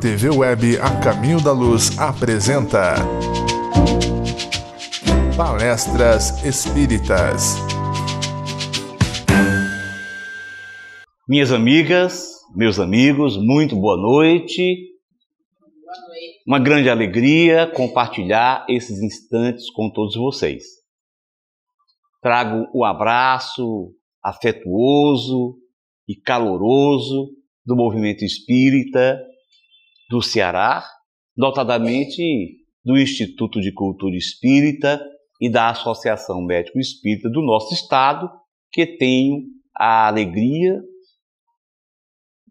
TV Web A Caminho da Luz apresenta Palestras Espíritas. Minhas amigas, meus amigos, muito boa noite. Uma grande alegria compartilhar esses instantes com todos vocês. Trago um abraço afetuoso e caloroso do movimento espírita do Ceará, notadamente do Instituto de Cultura Espírita e da Associação Médico Espírita do nosso estado, que tenho a alegria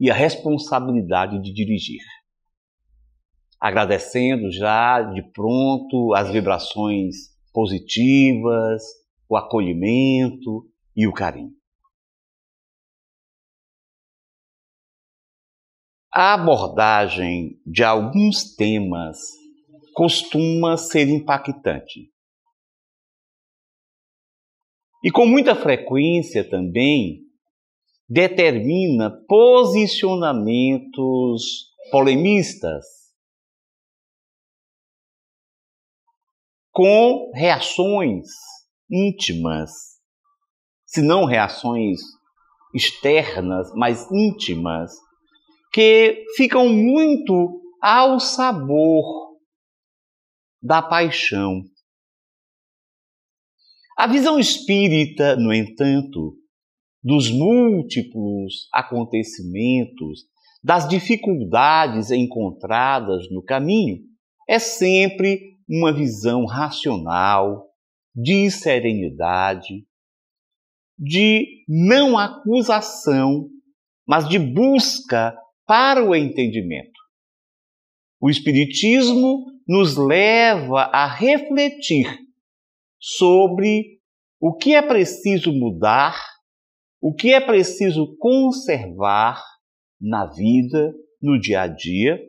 e a responsabilidade de dirigir. Agradecendo já de pronto as vibrações positivas, o acolhimento e o carinho. A abordagem de alguns temas costuma ser impactante. E com muita frequência também determina posicionamentos polemistas, com reações íntimas, se não reações externas, mas íntimas, que ficam muito ao sabor da paixão. A visão espírita, no entanto, dos múltiplos acontecimentos, das dificuldades encontradas no caminho, é sempre uma visão racional, de serenidade, de não acusação, mas de busca para o entendimento. O Espiritismo nos leva a refletir sobre o que é preciso mudar, o que é preciso conservar na vida, no dia a dia,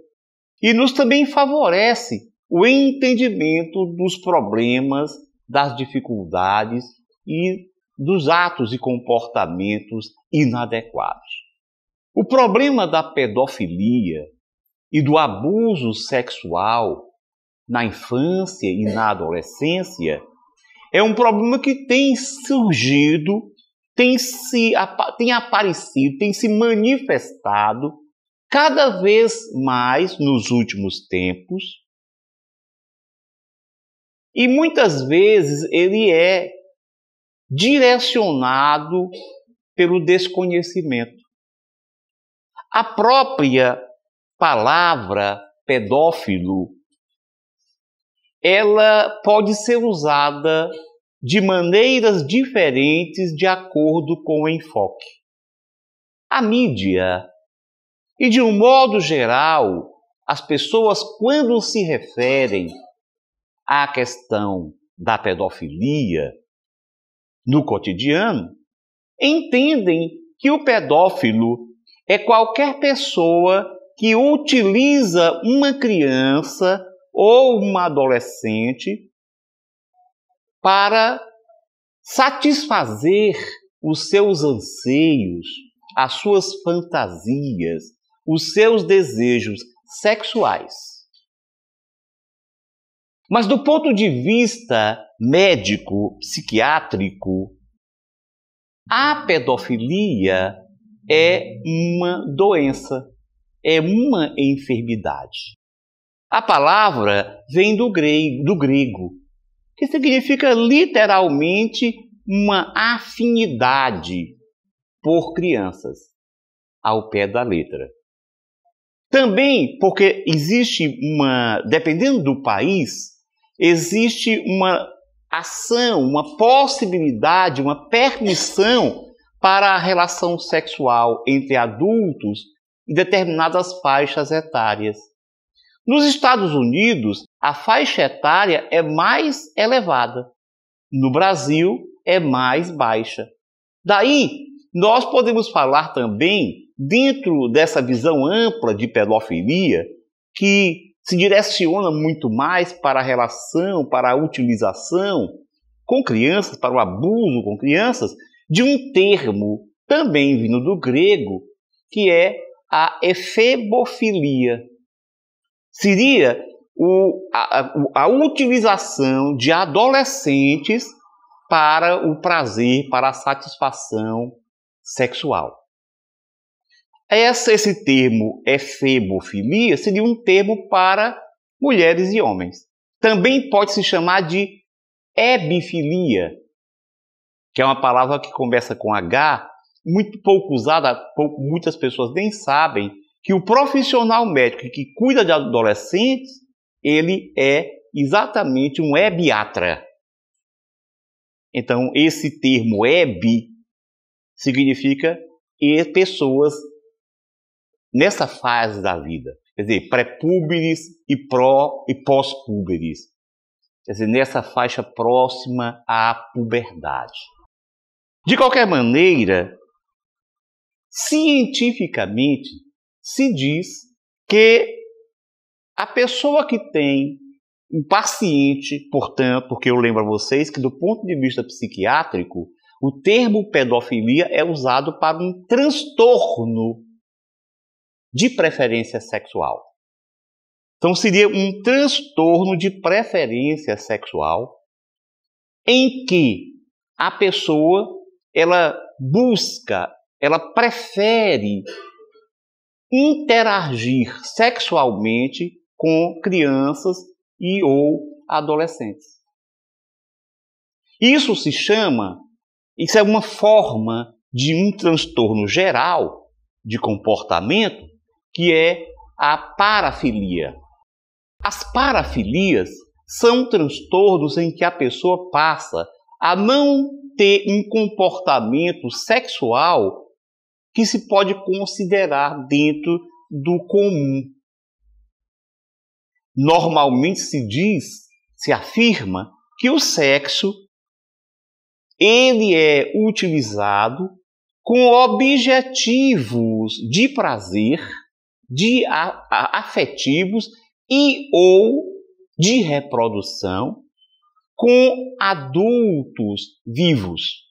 e nos também favorece o entendimento dos problemas, das dificuldades e dos atos e comportamentos inadequados. O problema da pedofilia e do abuso sexual na infância e na adolescência é um problema que tem surgido, tem aparecido, tem se manifestado cada vez mais nos últimos tempos. E muitas vezes ele é direcionado pelo desconhecimento. A própria palavra pedófilo, ela pode ser usada de maneiras diferentes de acordo com o enfoque. A mídia, e de um modo geral, as pessoas, quando se referem à questão da pedofilia no cotidiano, entendem que o pedófilo é qualquer pessoa que utiliza uma criança ou uma adolescente para satisfazer os seus anseios, as suas fantasias, os seus desejos sexuais. Mas do ponto de vista médico, psiquiátrico, a pedofilia é uma doença, é uma enfermidade. A palavra vem do grego, que significa literalmente uma afinidade por crianças, ao pé da letra. Também porque dependendo do país, existe uma ação, uma possibilidade, uma permissão para a relação sexual entre adultos em determinadas faixas etárias. Nos Estados Unidos, a faixa etária é mais elevada. No Brasil, é mais baixa. Daí, nós podemos falar também, dentro dessa visão ampla de pedofilia, que se direciona muito mais para a relação, para a utilização com crianças, para o abuso com crianças, de um termo também vindo do grego, que é a efebofilia. seria a utilização de adolescentes para o prazer, para a satisfação sexual. Esse termo efebofilia seria um termo para mulheres e homens. Também pode se chamar de ebifilia, que é uma palavra que começa com H, muito pouco usada, muitas pessoas nem sabem que o profissional médico que cuida de adolescentes, ele é exatamente um ebiatra. Então, esse termo ebi significa pessoas nessa fase da vida. Quer dizer, pré-púberes e pós-púberes. Quer dizer, nessa faixa próxima à puberdade. De qualquer maneira, cientificamente, se diz que a pessoa que tem um paciente, portanto, porque eu lembro a vocês que do ponto de vista psiquiátrico, o termo pedofilia é usado para um transtorno de preferência sexual. Então seria um transtorno de preferência sexual em que a pessoa, ela prefere interagir sexualmente com crianças e ou adolescentes. Isso é uma forma de um transtorno geral de comportamento que é a parafilia. As parafilias são transtornos em que a pessoa passa a não ter um comportamento sexual que se pode considerar dentro do comum. Normalmente se afirma que o sexo ele é utilizado com objetivos de prazer, de afetivos e ou de reprodução com adultos vivos.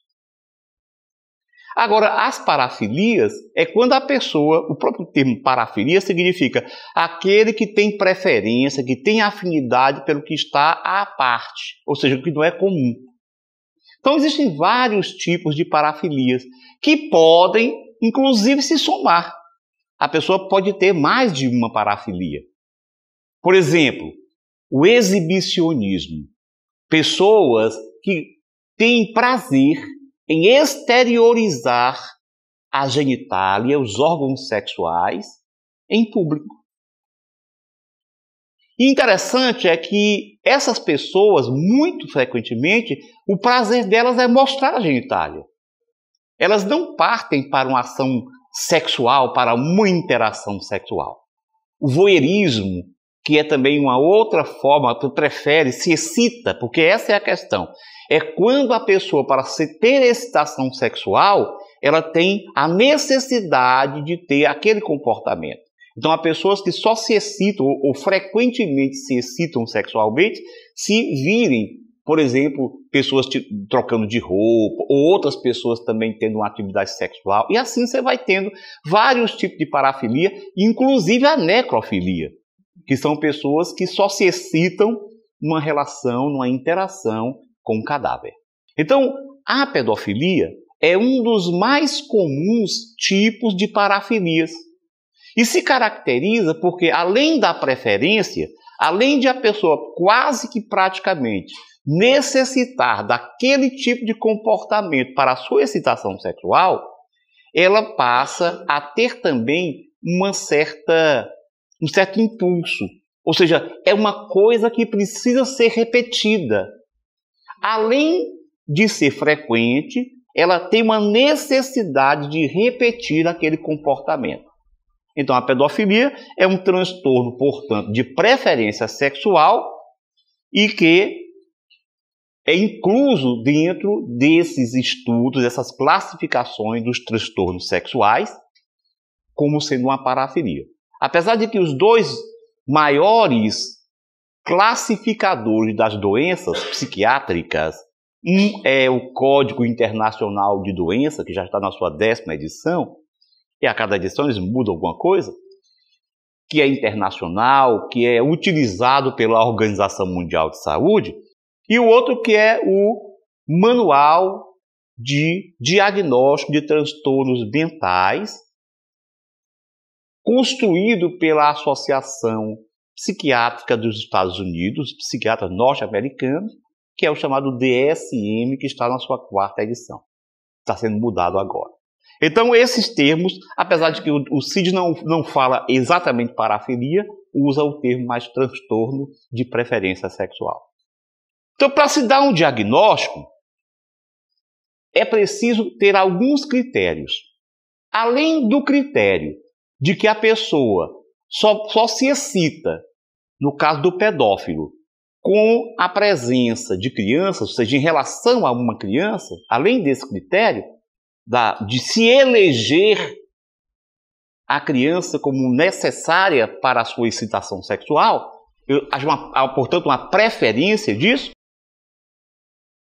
Agora, as parafilias é quando a pessoa, o próprio termo parafilia significa aquele que tem preferência, que tem afinidade pelo que está à parte, ou seja, o que não é comum. Então, existem vários tipos de parafilias que podem, inclusive, se somar. A pessoa pode ter mais de uma parafilia. Por exemplo, o exibicionismo. Pessoas que têm prazer em exteriorizar a genitália, os órgãos sexuais, em público. E interessante é que essas pessoas, muito frequentemente, o prazer delas é mostrar a genitália. Elas não partem para uma ação sexual, para uma interação sexual. O voyeurismo, que é também uma outra forma, que prefere, se excita, porque essa é a questão. É quando a pessoa, para ter excitação sexual, ela tem a necessidade de ter aquele comportamento. Então, há pessoas que só se excitam, ou frequentemente se excitam sexualmente, se virem, por exemplo, pessoas trocando de roupa, ou outras pessoas também tendo uma atividade sexual. E assim você vai tendo vários tipos de parafilia, inclusive a necrofilia, que são pessoas que só se excitam numa relação, numa interação com o cadáver. Então, a pedofilia é um dos mais comuns tipos de parafilias. E se caracteriza porque, além da preferência, além de a pessoa quase que praticamente necessitar daquele tipo de comportamento para a sua excitação sexual, ela passa a ter também um certo impulso. Ou seja, é uma coisa que precisa ser repetida. Além de ser frequente, ela tem uma necessidade de repetir aquele comportamento. Então, a pedofilia é um transtorno, portanto, de preferência sexual e que é incluso dentro desses estudos, dessas classificações dos transtornos sexuais, como sendo uma parafilia. Apesar de que os dois maiores classificadores das doenças psiquiátricas, um é o Código Internacional de Doença, que já está na sua 10ª edição, e a cada edição eles mudam alguma coisa, que é internacional, que é utilizado pela Organização Mundial de Saúde, e o outro que é o Manual de Diagnóstico de Transtornos Mentais, construído pela Associação Psiquiátrica dos Estados Unidos, psiquiatras norte-americanos, que é o chamado DSM, que está na sua 4ª edição. Está sendo mudado agora. Então, esses termos, apesar de que o CID não fala exatamente parafilia, usa o termo mais transtorno de preferência sexual. Então, para se dar um diagnóstico, é preciso ter alguns critérios. Além do critério de que a pessoa só se excita, no caso do pedófilo, com a presença de crianças, ou seja, em relação a uma criança, além desse critério, de se eleger a criança como necessária para a sua excitação sexual, há, portanto, uma preferência disso,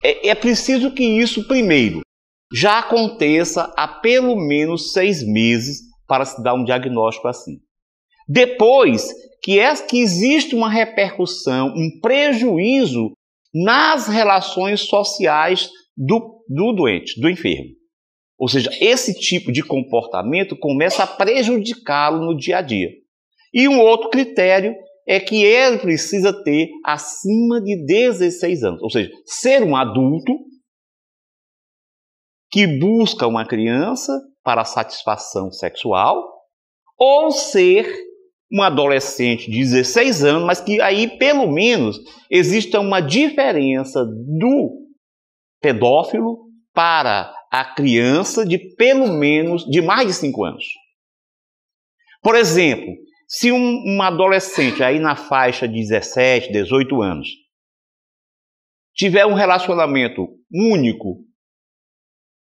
é preciso que isso, primeiro, já aconteça há pelo menos 6 meses para se dar um diagnóstico assim. Depois, que existe uma repercussão, um prejuízo nas relações sociais do doente, do enfermo. Ou seja, esse tipo de comportamento começa a prejudicá-lo no dia a dia. E um outro critério é que ele precisa ter acima de 16 anos. Ou seja, ser um adulto que busca uma criança para satisfação sexual, ou ser um adolescente de 16 anos, mas que aí, pelo menos, exista uma diferença do pedófilo para a criança de pelo menos de mais de 5 anos. Por exemplo, se um adolescente aí na faixa de 17, 18 anos tiver um relacionamento único,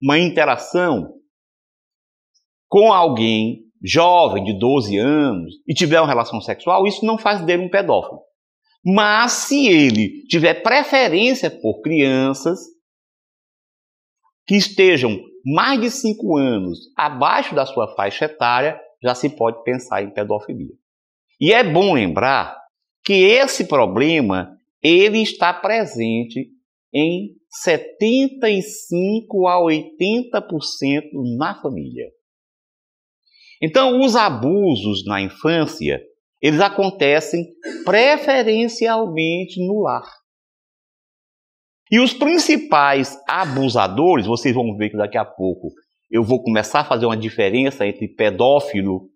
uma interação com alguém jovem de 12 anos e tiver uma relação sexual, isso não faz dele um pedófilo. Mas se ele tiver preferência por crianças que estejam mais de 5 anos abaixo da sua faixa etária, já se pode pensar em pedofilia. E é bom lembrar que esse problema ele está presente em 75 a 80% na família. Então, os abusos na infância, eles acontecem preferencialmente no lar. E os principais abusadores, vocês vão ver que daqui a pouco eu vou começar a fazer uma diferença entre pedófilo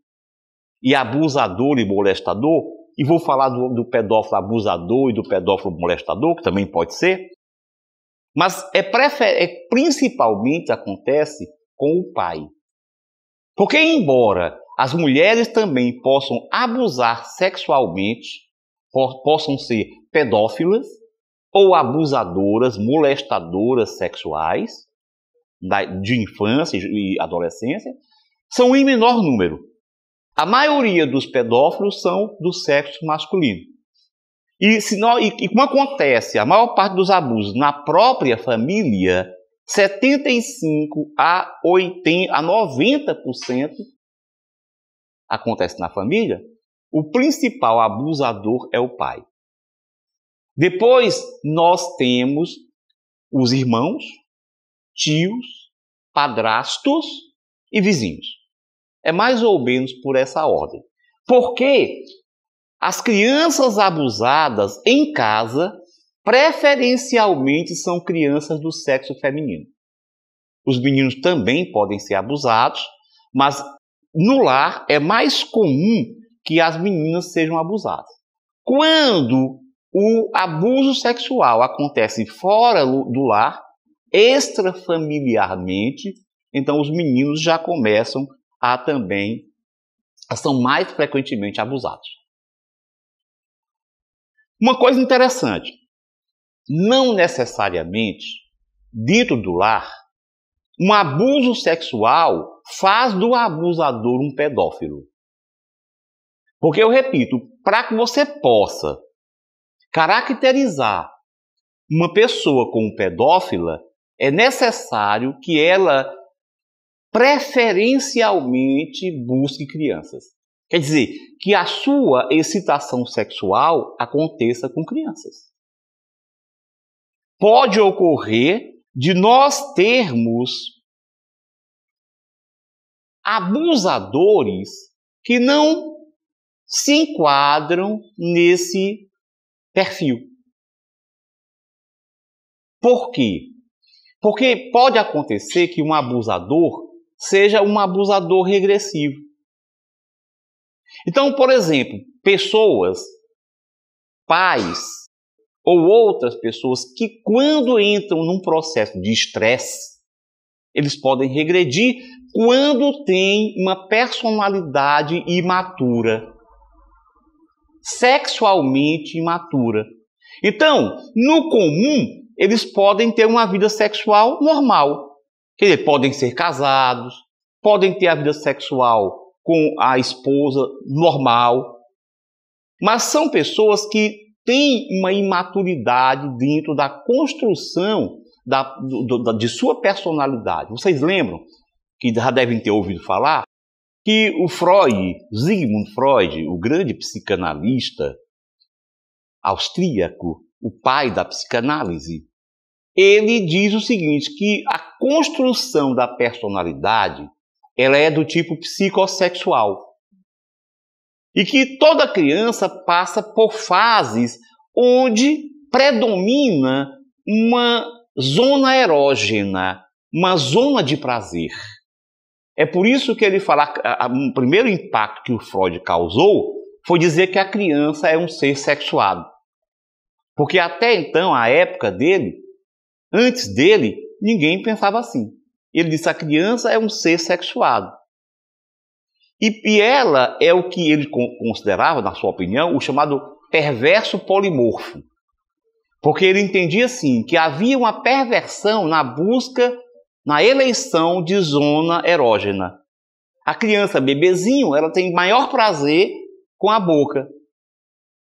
e abusador e molestador, e vou falar do pedófilo abusador e do pedófilo molestador, que também pode ser, mas principalmente acontece com o pai. Porque, embora as mulheres também possam abusar sexualmente, possam ser pedófilas ou abusadoras, molestadoras sexuais de infância e adolescência, são em menor número. A maioria dos pedófilos são do sexo masculino. E como acontece a maior parte dos abusos na própria família, 75 a 90% acontece na família, o principal abusador é o pai. Depois nós temos os irmãos, tios, padrastos e vizinhos. É mais ou menos por essa ordem. Porque as crianças abusadas em casa preferencialmente são crianças do sexo feminino. Os meninos também podem ser abusados, mas no lar é mais comum que as meninas sejam abusadas. Quando o abuso sexual acontece fora do lar, extrafamiliarmente, então os meninos já começam são mais frequentemente abusados. Uma coisa interessante, não necessariamente, dentro do lar, um abuso sexual faz do abusador um pedófilo. Porque, eu repito, para que você possa caracterizar uma pessoa como pedófila, é necessário que ela preferencialmente busque crianças. Quer dizer, que a sua excitação sexual aconteça com crianças. Pode ocorrer de nós termos abusadores que não se enquadram nesse perfil. Por quê? Porque pode acontecer que um abusador seja um abusador regressivo. Então, por exemplo, pessoas, pais ou outras pessoas que quando entram num processo de estresse, eles podem regredir quando têm uma personalidade imatura, sexualmente imatura. Então, no comum, eles podem ter uma vida sexual normal. Quer dizer, podem ser casados, podem ter a vida sexual com a esposa normal, mas são pessoas que têm uma imaturidade dentro da construção de sua personalidade. Vocês lembram, que já devem ter ouvido falar, que o Freud, Sigmund Freud, o grande psicanalista austríaco, o pai da psicanálise, ele diz o seguinte, que a construção da personalidade ela é do tipo psicossexual. E que toda criança passa por fases onde predomina uma zona erógena, uma zona de prazer. É por isso que ele fala, o primeiro impacto que o Freud causou foi dizer que a criança é um ser sexuado. Porque até então, a época dele, antes dele, ninguém pensava assim. Ele disse que a criança é um ser sexuado. E ela é o que ele considerava, na sua opinião, o chamado perverso polimorfo. Porque ele entendia assim, que havia uma perversão na busca, na eleição de zona erógena. A criança, bebezinho, ela tem maior prazer com a boca.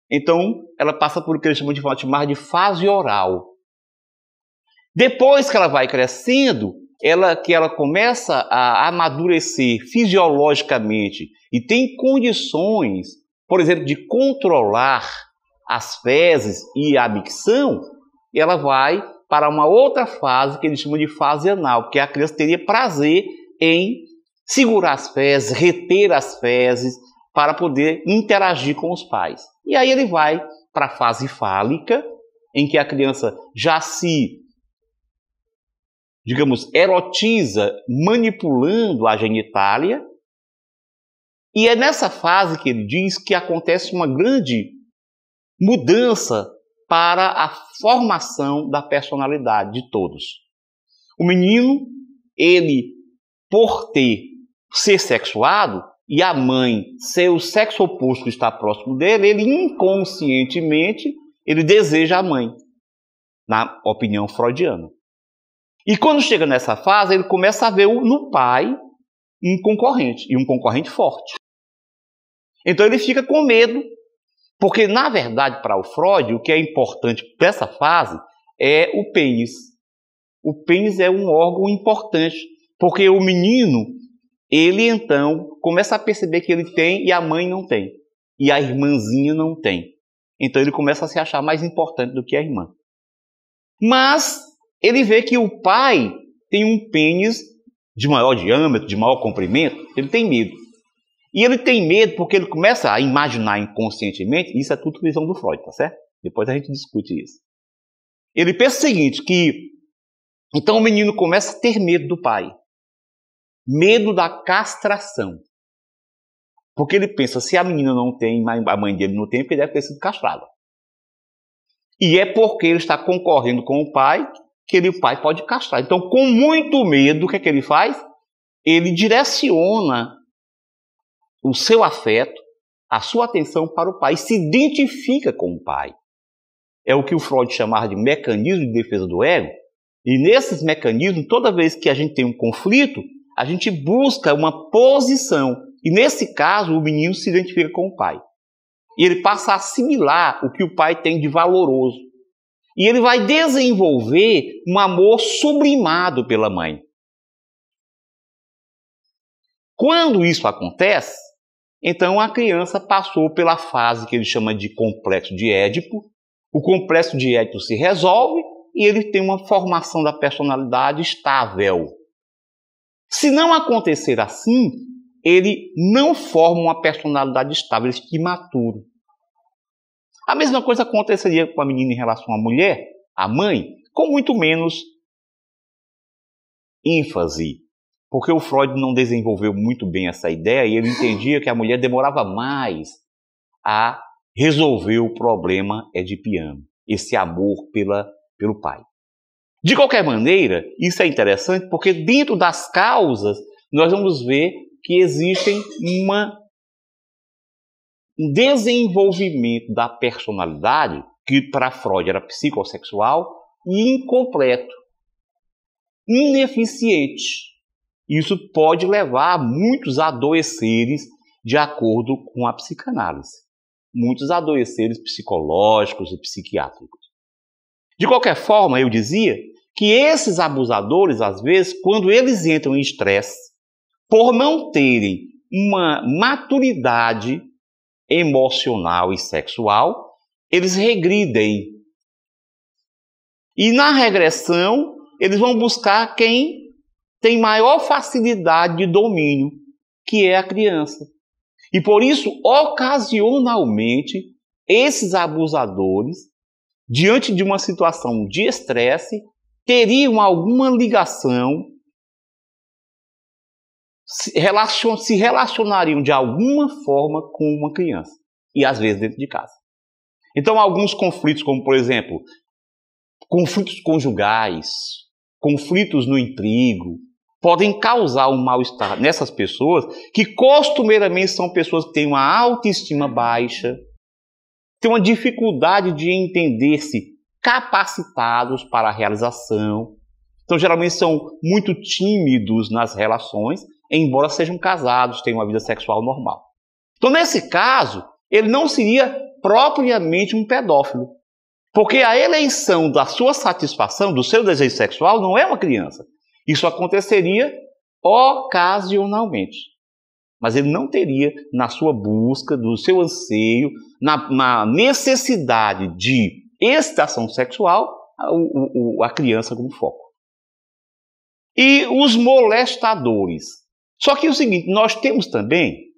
Então, ela passa por o que ele chama de fase oral. Depois que ela vai crescendo, que ela começa a amadurecer fisiologicamente e tem condições, por exemplo, de controlar as fezes e a micção, ela vai para uma outra fase que eles chamam de fase anal, porque a criança teria prazer em segurar as fezes, reter as fezes, para poder interagir com os pais. E aí ele vai para a fase fálica, em que a criança já se, digamos, erotiza manipulando a genitália. E é nessa fase que ele diz que acontece uma grande mudança para a formação da personalidade de todos. O menino, ele, por ser sexuado, e a mãe ser o sexo oposto que está próximo dele, ele inconscientemente, ele deseja a mãe, na opinião freudiana. E quando chega nessa fase, ele começa a ver no pai um concorrente, e um concorrente forte. Então ele fica com medo, porque na verdade para o Freud, o que é importante dessa fase é o pênis. O pênis é um órgão importante, porque o menino, ele então começa a perceber que ele tem e a mãe não tem, e a irmãzinha não tem. Então ele começa a se achar mais importante do que a irmã. Mas ele vê que o pai tem um pênis de maior diâmetro, de maior comprimento, ele tem medo. E ele tem medo porque ele começa a imaginar inconscientemente, isso é tudo visão do Freud, tá certo? Depois a gente discute isso. Ele pensa o seguinte, que então o menino começa a ter medo do pai. Medo da castração. Porque ele pensa, se a menina não tem, a mãe dele não tem, porque ele deve ter sido castrado. E é porque ele está concorrendo com o pai, que o pai pode castrar. Então, com muito medo, o que é que ele faz? Ele direciona o seu afeto, a sua atenção para o pai, se identifica com o pai. É o que o Freud chamava de mecanismo de defesa do ego. E nesses mecanismos, toda vez que a gente tem um conflito, a gente busca uma posição. E nesse caso, o menino se identifica com o pai. E ele passa a assimilar o que o pai tem de valoroso. E ele vai desenvolver um amor sublimado pela mãe. Quando isso acontece, Então a criança passou pela fase que ele chama de complexo de Édipo. O complexo de Édipo se resolve e ele tem uma formação da personalidade estável. Se não acontecer assim, ele não forma uma personalidade estável, ele fica imaturo. A mesma coisa aconteceria com a menina em relação à mulher, à mãe, com muito menos ênfase. Porque o Freud não desenvolveu muito bem essa ideia e ele entendia que a mulher demorava mais a resolver o problema edipiano, esse amor pelo pai. De qualquer maneira, isso é interessante porque dentro das causas nós vamos ver que existem um desenvolvimento da personalidade que para Freud era psicossexual e incompleto, ineficiente. Isso pode levar a muitos adoeceres de acordo com a psicanálise. Muitos adoeceres psicológicos e psiquiátricos. De qualquer forma, eu dizia que esses abusadores, às vezes, quando eles entram em estresse, por não terem uma maturidade emocional e sexual, eles regridem. E na regressão, eles vão buscar quem tem maior facilidade de domínio, que é a criança. E por isso, ocasionalmente, esses abusadores, diante de uma situação de estresse, teriam alguma ligação, se relacionariam de alguma forma com uma criança. E às vezes dentro de casa. Então, alguns conflitos, como por exemplo, conflitos conjugais, conflitos no emprego, podem causar um mal-estar nessas pessoas que costumeiramente são pessoas que têm uma autoestima baixa, têm uma dificuldade de entender-se capacitados para a realização. Então, geralmente são muito tímidos nas relações, embora sejam casados, tenham uma vida sexual normal. Então, nesse caso, ele não seria propriamente um pedófilo, porque a eleição da sua satisfação, do seu desejo sexual, não é uma criança. Isso aconteceria ocasionalmente. Mas ele não teria, na sua busca, do seu anseio, na necessidade de excitação sexual, a criança como foco. E os molestadores. Só que é o seguinte, nós temos também,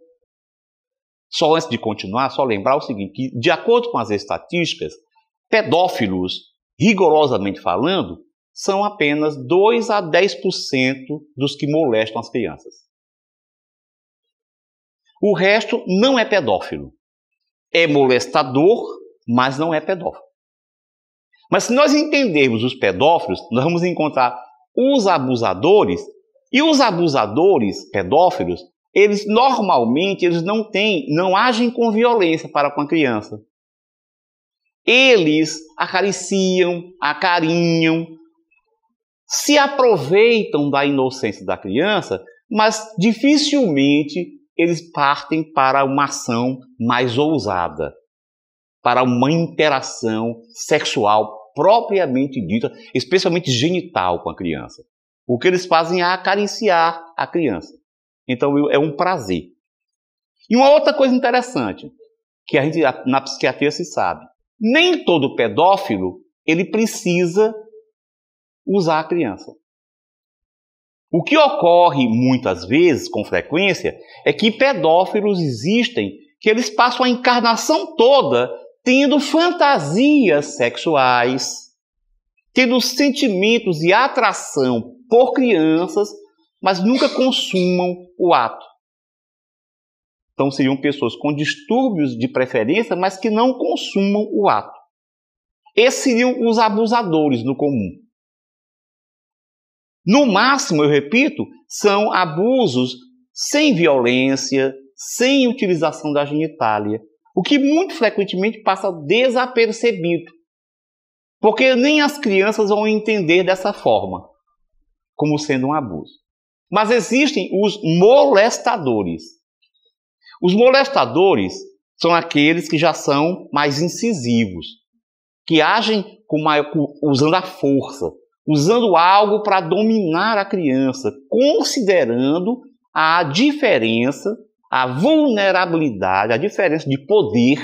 só antes de continuar, só lembrar o seguinte, que de acordo com as estatísticas, pedófilos, rigorosamente falando, são apenas 2 a 10% dos que molestam as crianças. O resto não é pedófilo. É molestador, mas não é pedófilo. Mas se nós entendermos os pedófilos, nós vamos encontrar os abusadores, e os abusadores pedófilos, eles normalmente não agem com violência para com a criança. Eles acariciam, acarinham, se aproveitam da inocência da criança, mas dificilmente eles partem para uma ação mais ousada, para uma interação sexual propriamente dita, especialmente genital com a criança. O que eles fazem é acariciar a criança. Então é um prazer. E uma outra coisa interessante, que a gente na psiquiatria se sabe, nem todo pedófilo ele precisa usar a criança. O que ocorre muitas vezes, com frequência, é que pedófilos existem, que eles passam a encarnação toda tendo fantasias sexuais, tendo sentimentos e atração por crianças, mas nunca consumam o ato. Então seriam pessoas com distúrbios de preferência, mas que não consumam o ato. Esses seriam os abusadores no comum. No máximo, eu repito, são abusos sem violência, sem utilização da genitália, o que muito frequentemente passa desapercebido, porque nem as crianças vão entender dessa forma, como sendo um abuso. Mas existem os molestadores. Os molestadores são aqueles que já são mais incisivos, que agem usando a força, usando algo para dominar a criança, considerando a diferença, a vulnerabilidade, a diferença de poder,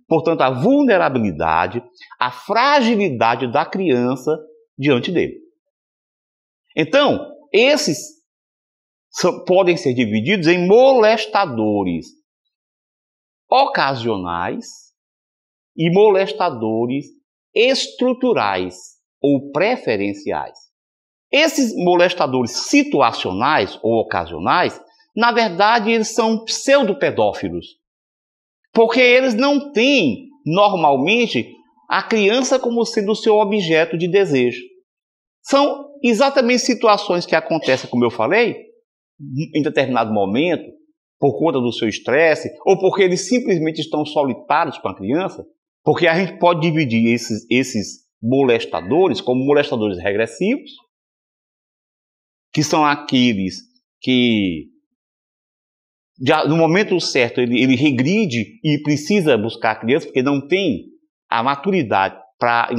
portanto, a vulnerabilidade, a fragilidade da criança diante dele. Então, esses podem ser divididos em molestadores ocasionais e molestadores estruturais ou preferenciais. Esses molestadores situacionais ou ocasionais, na verdade, eles são pseudopedófilos, porque eles não têm, normalmente, a criança como sendo o seu objeto de desejo. São exatamente situações que acontecem, como eu falei, em determinado momento, por conta do seu estresse, ou porque eles simplesmente estão solitários com a criança, porque a gente pode dividir esses molestadores como molestadores regressivos, que são aqueles que, no momento certo, ele regride e precisa buscar a criança, porque não tem a maturidade para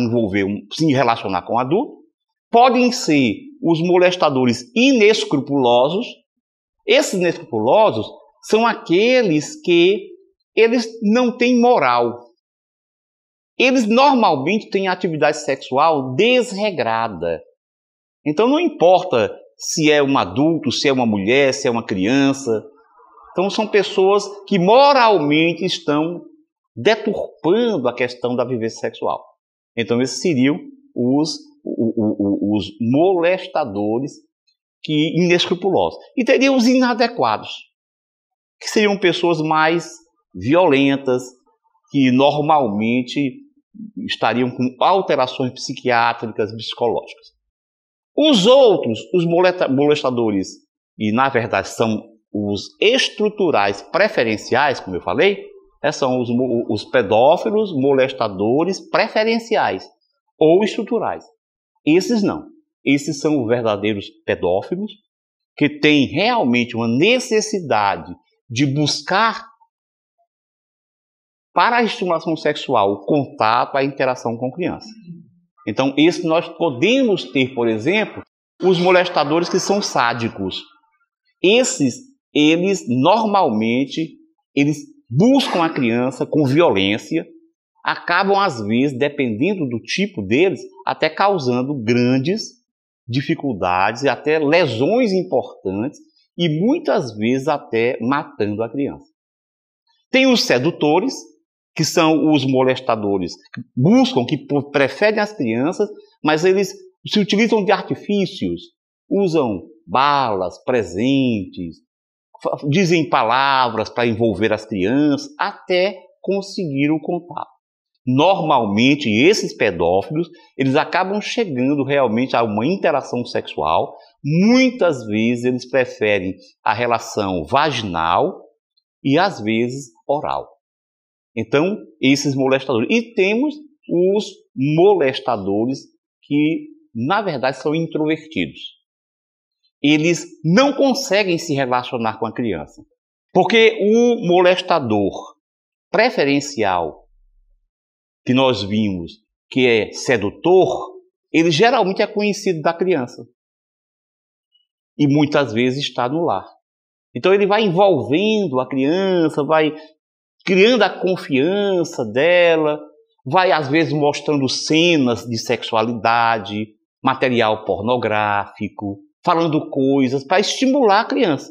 se relacionar com o adulto. Podem ser os molestadores inescrupulosos. Esses inescrupulosos são aqueles que eles não têm moral. Eles normalmente têm atividade sexual desregrada. Então não importa se é um adulto, se é uma mulher, se é uma criança. Então são pessoas que moralmente estão deturpando a questão da vivência sexual. Então esses seriam os molestadores inescrupulosos. E teriam os inadequados, que seriam pessoas mais violentas, que normalmente estariam com alterações psiquiátricas, psicológicas. Os outros, os molestadores, e na verdade são os estruturais preferenciais, como eu falei, são os pedófilos, molestadores preferenciais ou estruturais. Esses não. Esses são os verdadeiros pedófilos, que têm realmente uma necessidade de buscar para a estimulação sexual o contato, a interação com a criança. Então, nós podemos ter, por exemplo, os molestadores que são sádicos. Eles normalmente, eles buscam a criança com violência, acabam às vezes, dependendo do tipo deles, até causando grandes dificuldades e até lesões importantes e muitas vezes até matando a criança. Tem os sedutores, que são os molestadores que buscam, que preferem as crianças, mas eles se utilizam de artifícios, usam balas, presentes, dizem palavras para envolver as crianças, até conseguir o contato. Normalmente, esses pedófilos, eles acabam chegando realmente a uma interação sexual. Muitas vezes, eles preferem a relação vaginal e, às vezes, oral. Então, esses molestadores. E temos os molestadores que, na verdade, são introvertidos. Eles não conseguem se relacionar com a criança. Porque o molestador preferencial que nós vimos, que é sedutor, ele geralmente é conhecido da criança. E muitas vezes está no lar. Então ele vai envolvendo a criança, vai criando a confiança dela, vai às vezes mostrando cenas de sexualidade, material pornográfico, falando coisas para estimular a criança.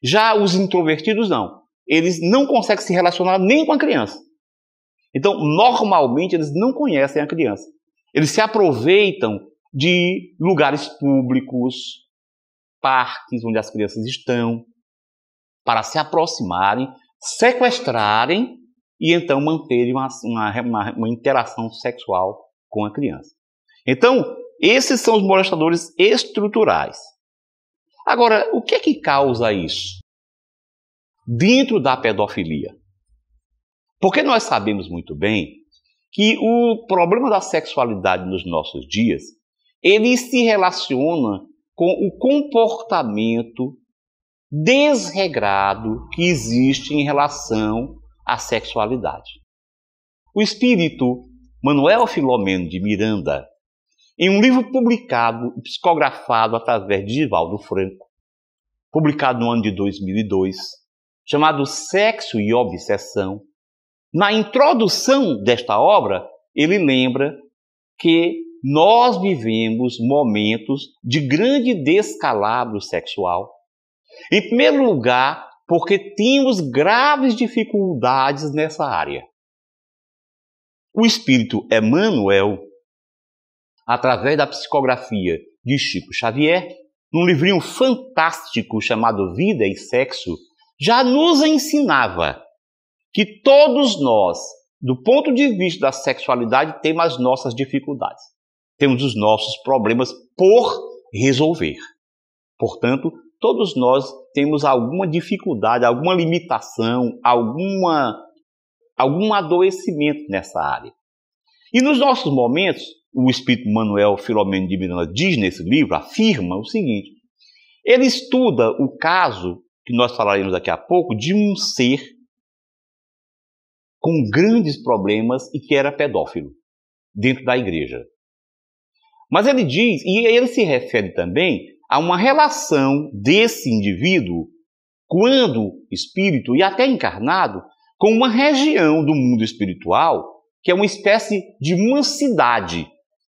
Já os introvertidos não. Eles não conseguem se relacionar nem com a criança. Então, normalmente, eles não conhecem a criança. Eles se aproveitam de lugares públicos, parques onde as crianças estão, para se aproximarem, sequestrarem e então manterem uma interação sexual com a criança. Então, esses são os molestadores estruturais. Agora, o que é que causa isso dentro da pedofilia? Porque nós sabemos muito bem que o problema da sexualidade nos nossos dias, ele se relaciona com o comportamento desregrado que existe em relação à sexualidade. O espírito Manuel Filomeno de Miranda, em um livro publicado e psicografado através de Divaldo Franco, publicado no ano de 2002, chamado Sexo e Obsessão. Na introdução desta obra, ele lembra que nós vivemos momentos de grande descalabro sexual. Em primeiro lugar, porque temos graves dificuldades nessa área. O espírito Emmanuel, através da psicografia de Chico Xavier, num livrinho fantástico chamado Vida e Sexo, já nos ensinava que todos nós, do ponto de vista da sexualidade, temos as nossas dificuldades. Temos os nossos problemas por resolver. Portanto, todos nós temos alguma dificuldade, alguma limitação, algum adoecimento nessa área. E nos nossos momentos, o espírito Manuel Filomeno de Miranda diz nesse livro, afirma o seguinte: ele estuda o caso, que nós falaremos daqui a pouco, de um ser com grandes problemas e que era pedófilo dentro da igreja. Mas ele diz, e ele se refere também a uma relação desse indivíduo, quando espírito e até encarnado, com uma região do mundo espiritual, que é uma espécie de uma cidade,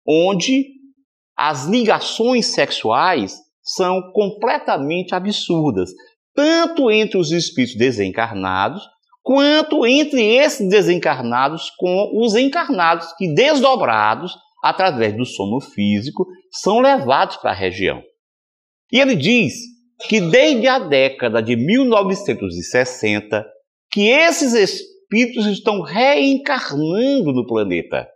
onde as ligações sexuais são completamente absurdas, tanto entre os espíritos desencarnados, quanto entre esses desencarnados com os encarnados, que desdobrados, através do sono físico, são levados para a região. E ele diz que desde a década de 1960, que esses espíritos estão reencarnando no planeta.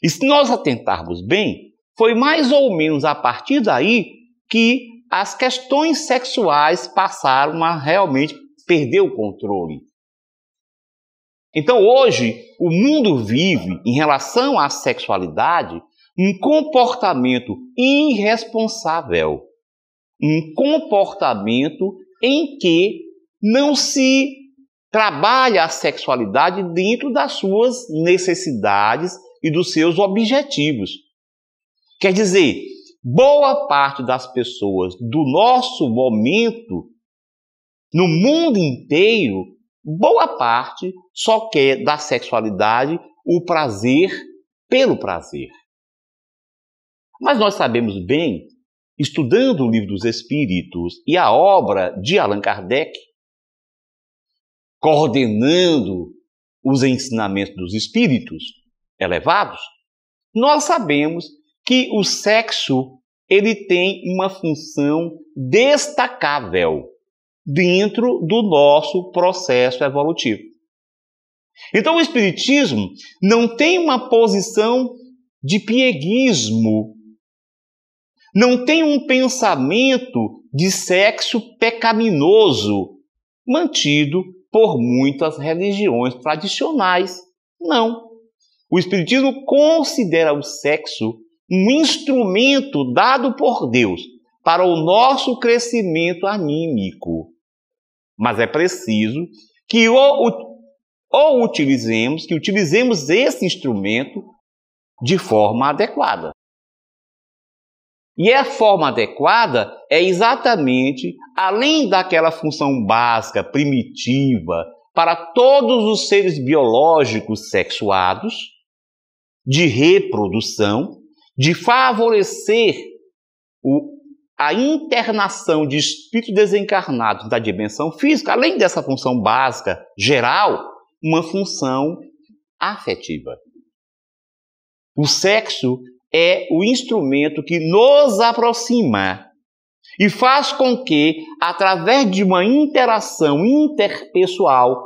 E se nós atentarmos bem, foi mais ou menos a partir daí que as questões sexuais passaram a realmente perder o controle. Então hoje o mundo vive, em relação à sexualidade, um comportamento irresponsável. Um comportamento em que não se trabalha a sexualidade dentro das suas necessidades e dos seus objetivos. Quer dizer, boa parte das pessoas do nosso momento, no mundo inteiro, boa parte só quer da sexualidade o prazer pelo prazer. Mas nós sabemos bem, estudando o Livro dos Espíritos e a obra de Allan Kardec, coordenando os ensinamentos dos espíritos elevados, nós sabemos que o sexo ele tem uma função destacável dentro do nosso processo evolutivo. Então o Espiritismo não tem uma posição de pieguismo, não tem um pensamento de sexo pecaminoso mantido por muitas religiões tradicionais. Não. O Espiritismo considera o sexo um instrumento dado por Deus para o nosso crescimento anímico. Mas é preciso que utilizemos esse instrumento de forma adequada. E a forma adequada é exatamente, além daquela função básica, primitiva, para todos os seres biológicos sexuados, de reprodução, de favorecer a internação de espíritos desencarnados da dimensão física, além dessa função básica, geral, uma função afetiva. O sexo é o instrumento que nos aproxima e faz com que, através de uma interação interpessoal,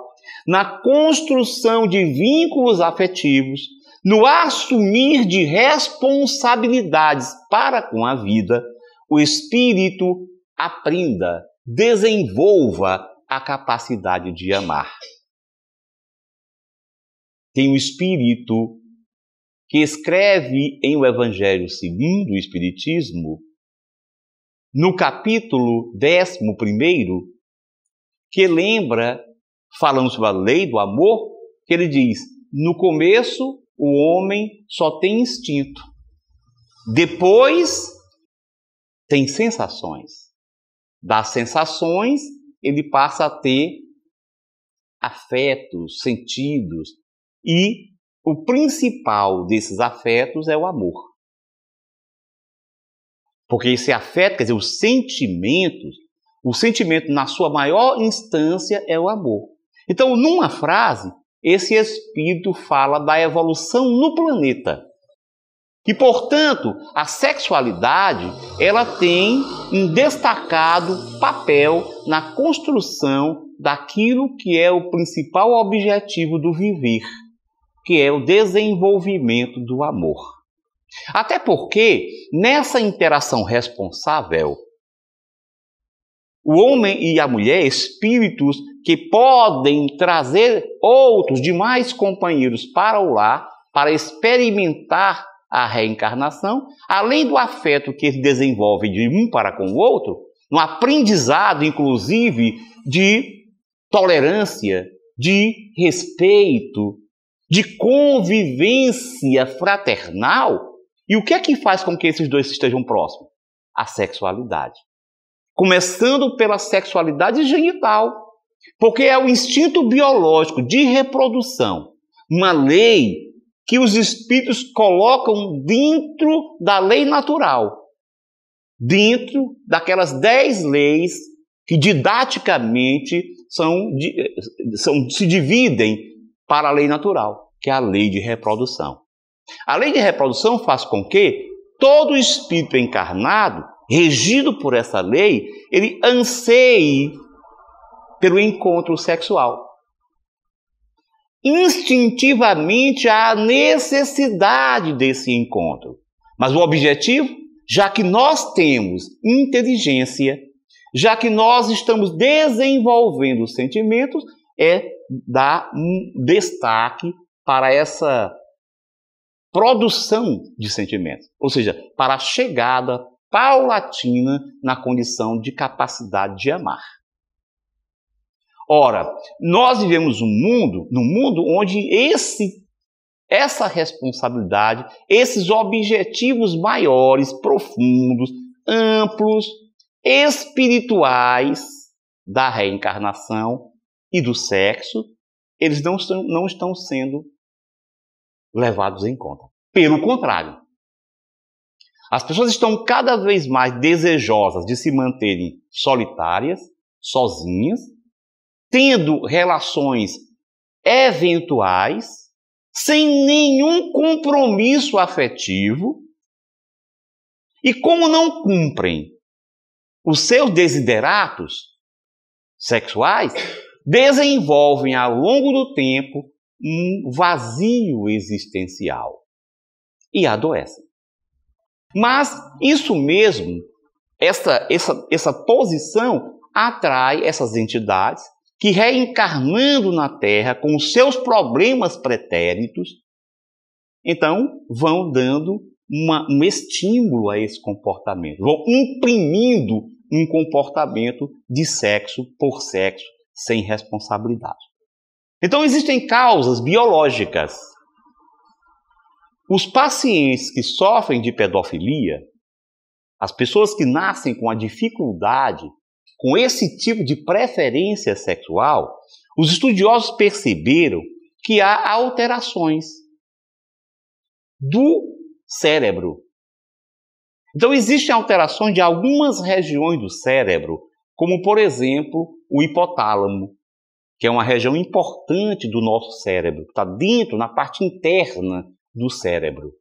na construção de vínculos afetivos, no assumir de responsabilidades para com a vida, o espírito aprenda, desenvolva a capacidade de amar. Tem um espírito que escreve em O Evangelho segundo o Espiritismo, no capítulo 11, que lembra, falando sobre a lei do amor, que ele diz: no começo o homem só tem instinto, depois tem sensações. Das sensações ele passa a ter afetos, sentidos, e o principal desses afetos é o amor. Porque esse afeto, quer dizer, o sentimento na sua maior instância é o amor. Então, numa frase, esse espírito fala da evolução no planeta. E, portanto, a sexualidade, ela tem um destacado papel na construção daquilo que é o principal objetivo do viver, que é o desenvolvimento do amor. Até porque, nessa interação responsável, o homem e a mulher, espíritos que podem trazer outros demais companheiros para o lar, para experimentar a reencarnação, além do afeto que eles desenvolvem de um para com o outro, um aprendizado, inclusive, de tolerância, de respeito, de convivência fraternal. E o que é que faz com que esses dois estejam próximos? A sexualidade. Começando pela sexualidade genital, porque é o instinto biológico de reprodução, uma lei que os espíritos colocam dentro da lei natural, dentro daquelas 10 leis que didaticamente se dividem para a lei natural, que é a lei de reprodução. A lei de reprodução faz com que todo espírito encarnado, regido por essa lei, ele anseie pelo encontro sexual. Instintivamente há necessidade desse encontro. Mas o objetivo, já que nós temos inteligência, já que nós estamos desenvolvendo os sentimentos, é dar um destaque para essa produção de sentimentos, ou seja, para a chegada paulatina na condição de capacidade de amar. Ora, nós vivemos num mundo onde essa responsabilidade, esses objetivos maiores, profundos, amplos, espirituais da reencarnação e do sexo, eles não estão sendo levados em conta. Pelo contrário, as pessoas estão cada vez mais desejosas de se manterem solitárias, sozinhas, tendo relações eventuais, sem nenhum compromisso afetivo, e como não cumprem os seus desideratos sexuais, desenvolvem ao longo do tempo um vazio existencial e adoecem. Mas isso mesmo, essa posição atrai essas entidades que, reencarnando na Terra com os seus problemas pretéritos, então vão dando um estímulo a esse comportamento, vão imprimindo um comportamento de sexo por sexo, sem responsabilidade. Então existem causas biológicas. Os pacientes que sofrem de pedofilia, as pessoas que nascem com a dificuldade, com esse tipo de preferência sexual, os estudiosos perceberam que há alterações do cérebro. Então existem alterações de algumas regiões do cérebro, como por exemplo o hipotálamo, que é uma região importante do nosso cérebro, que está dentro, na parte interna do cérebro.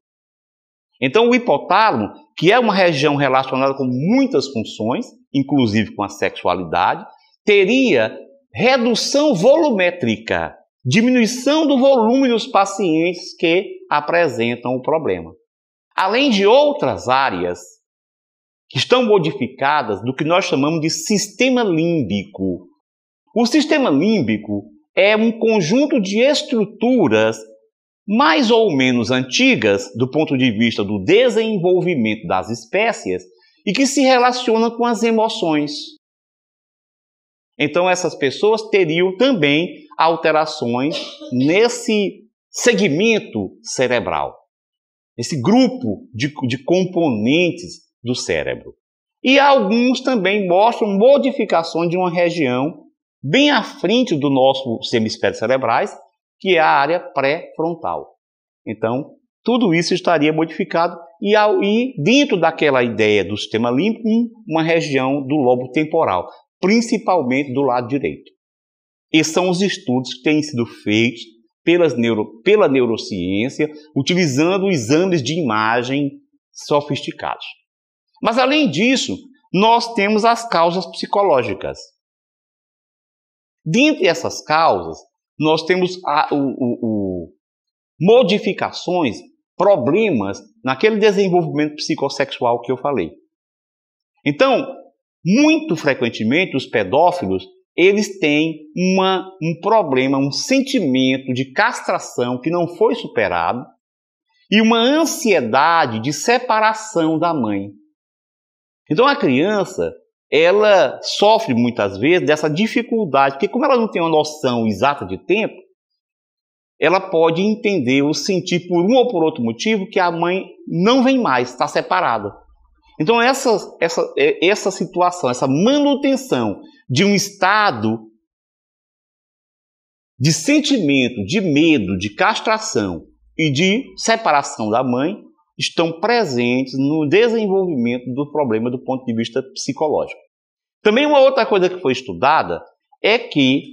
Então o hipotálamo, que é uma região relacionada com muitas funções, inclusive com a sexualidade, teria redução volumétrica, diminuição do volume dos pacientes que apresentam o problema. Além de outras áreas que estão modificadas do que nós chamamos de sistema límbico. O sistema límbico é um conjunto de estruturas mais ou menos antigas do ponto de vista do desenvolvimento das espécies e que se relaciona com as emoções. Então essas pessoas teriam também alterações nesse segmento cerebral, esse grupo de componentes do cérebro. E alguns também mostram modificações de uma região bem à frente do nosso hemisfério cerebrais, que é a área pré-frontal. Então, tudo isso estaria modificado e dentro daquela ideia do sistema límbico, uma região do lobo temporal, principalmente do lado direito. Esses são os estudos que têm sido feitos pela neurociência, utilizando exames de imagem sofisticados. Mas, além disso, nós temos as causas psicológicas. Dentre essas causas, nós temos modificações, problemas naquele desenvolvimento psicossexual que eu falei. Então, muito frequentemente, os pedófilos, eles têm um problema, um sentimento de castração que não foi superado e uma ansiedade de separação da mãe. Então, a criança, ela sofre muitas vezes dessa dificuldade, porque como ela não tem uma noção exata de tempo, ela pode entender ou sentir por um ou por outro motivo que a mãe não vem mais, está separada. Então essa situação, essa manutenção de um estado de sentimento, de medo, de castração e de separação da mãe estão presentes no desenvolvimento do problema do ponto de vista psicológico. Também uma outra coisa que foi estudada é que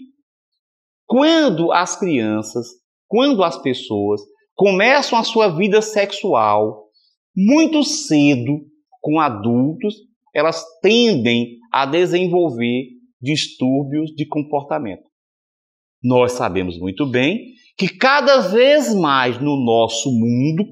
quando as crianças, quando as pessoas começam a sua vida sexual muito cedo com adultos, elas tendem a desenvolver distúrbios de comportamento. Nós sabemos muito bem que cada vez mais no nosso mundo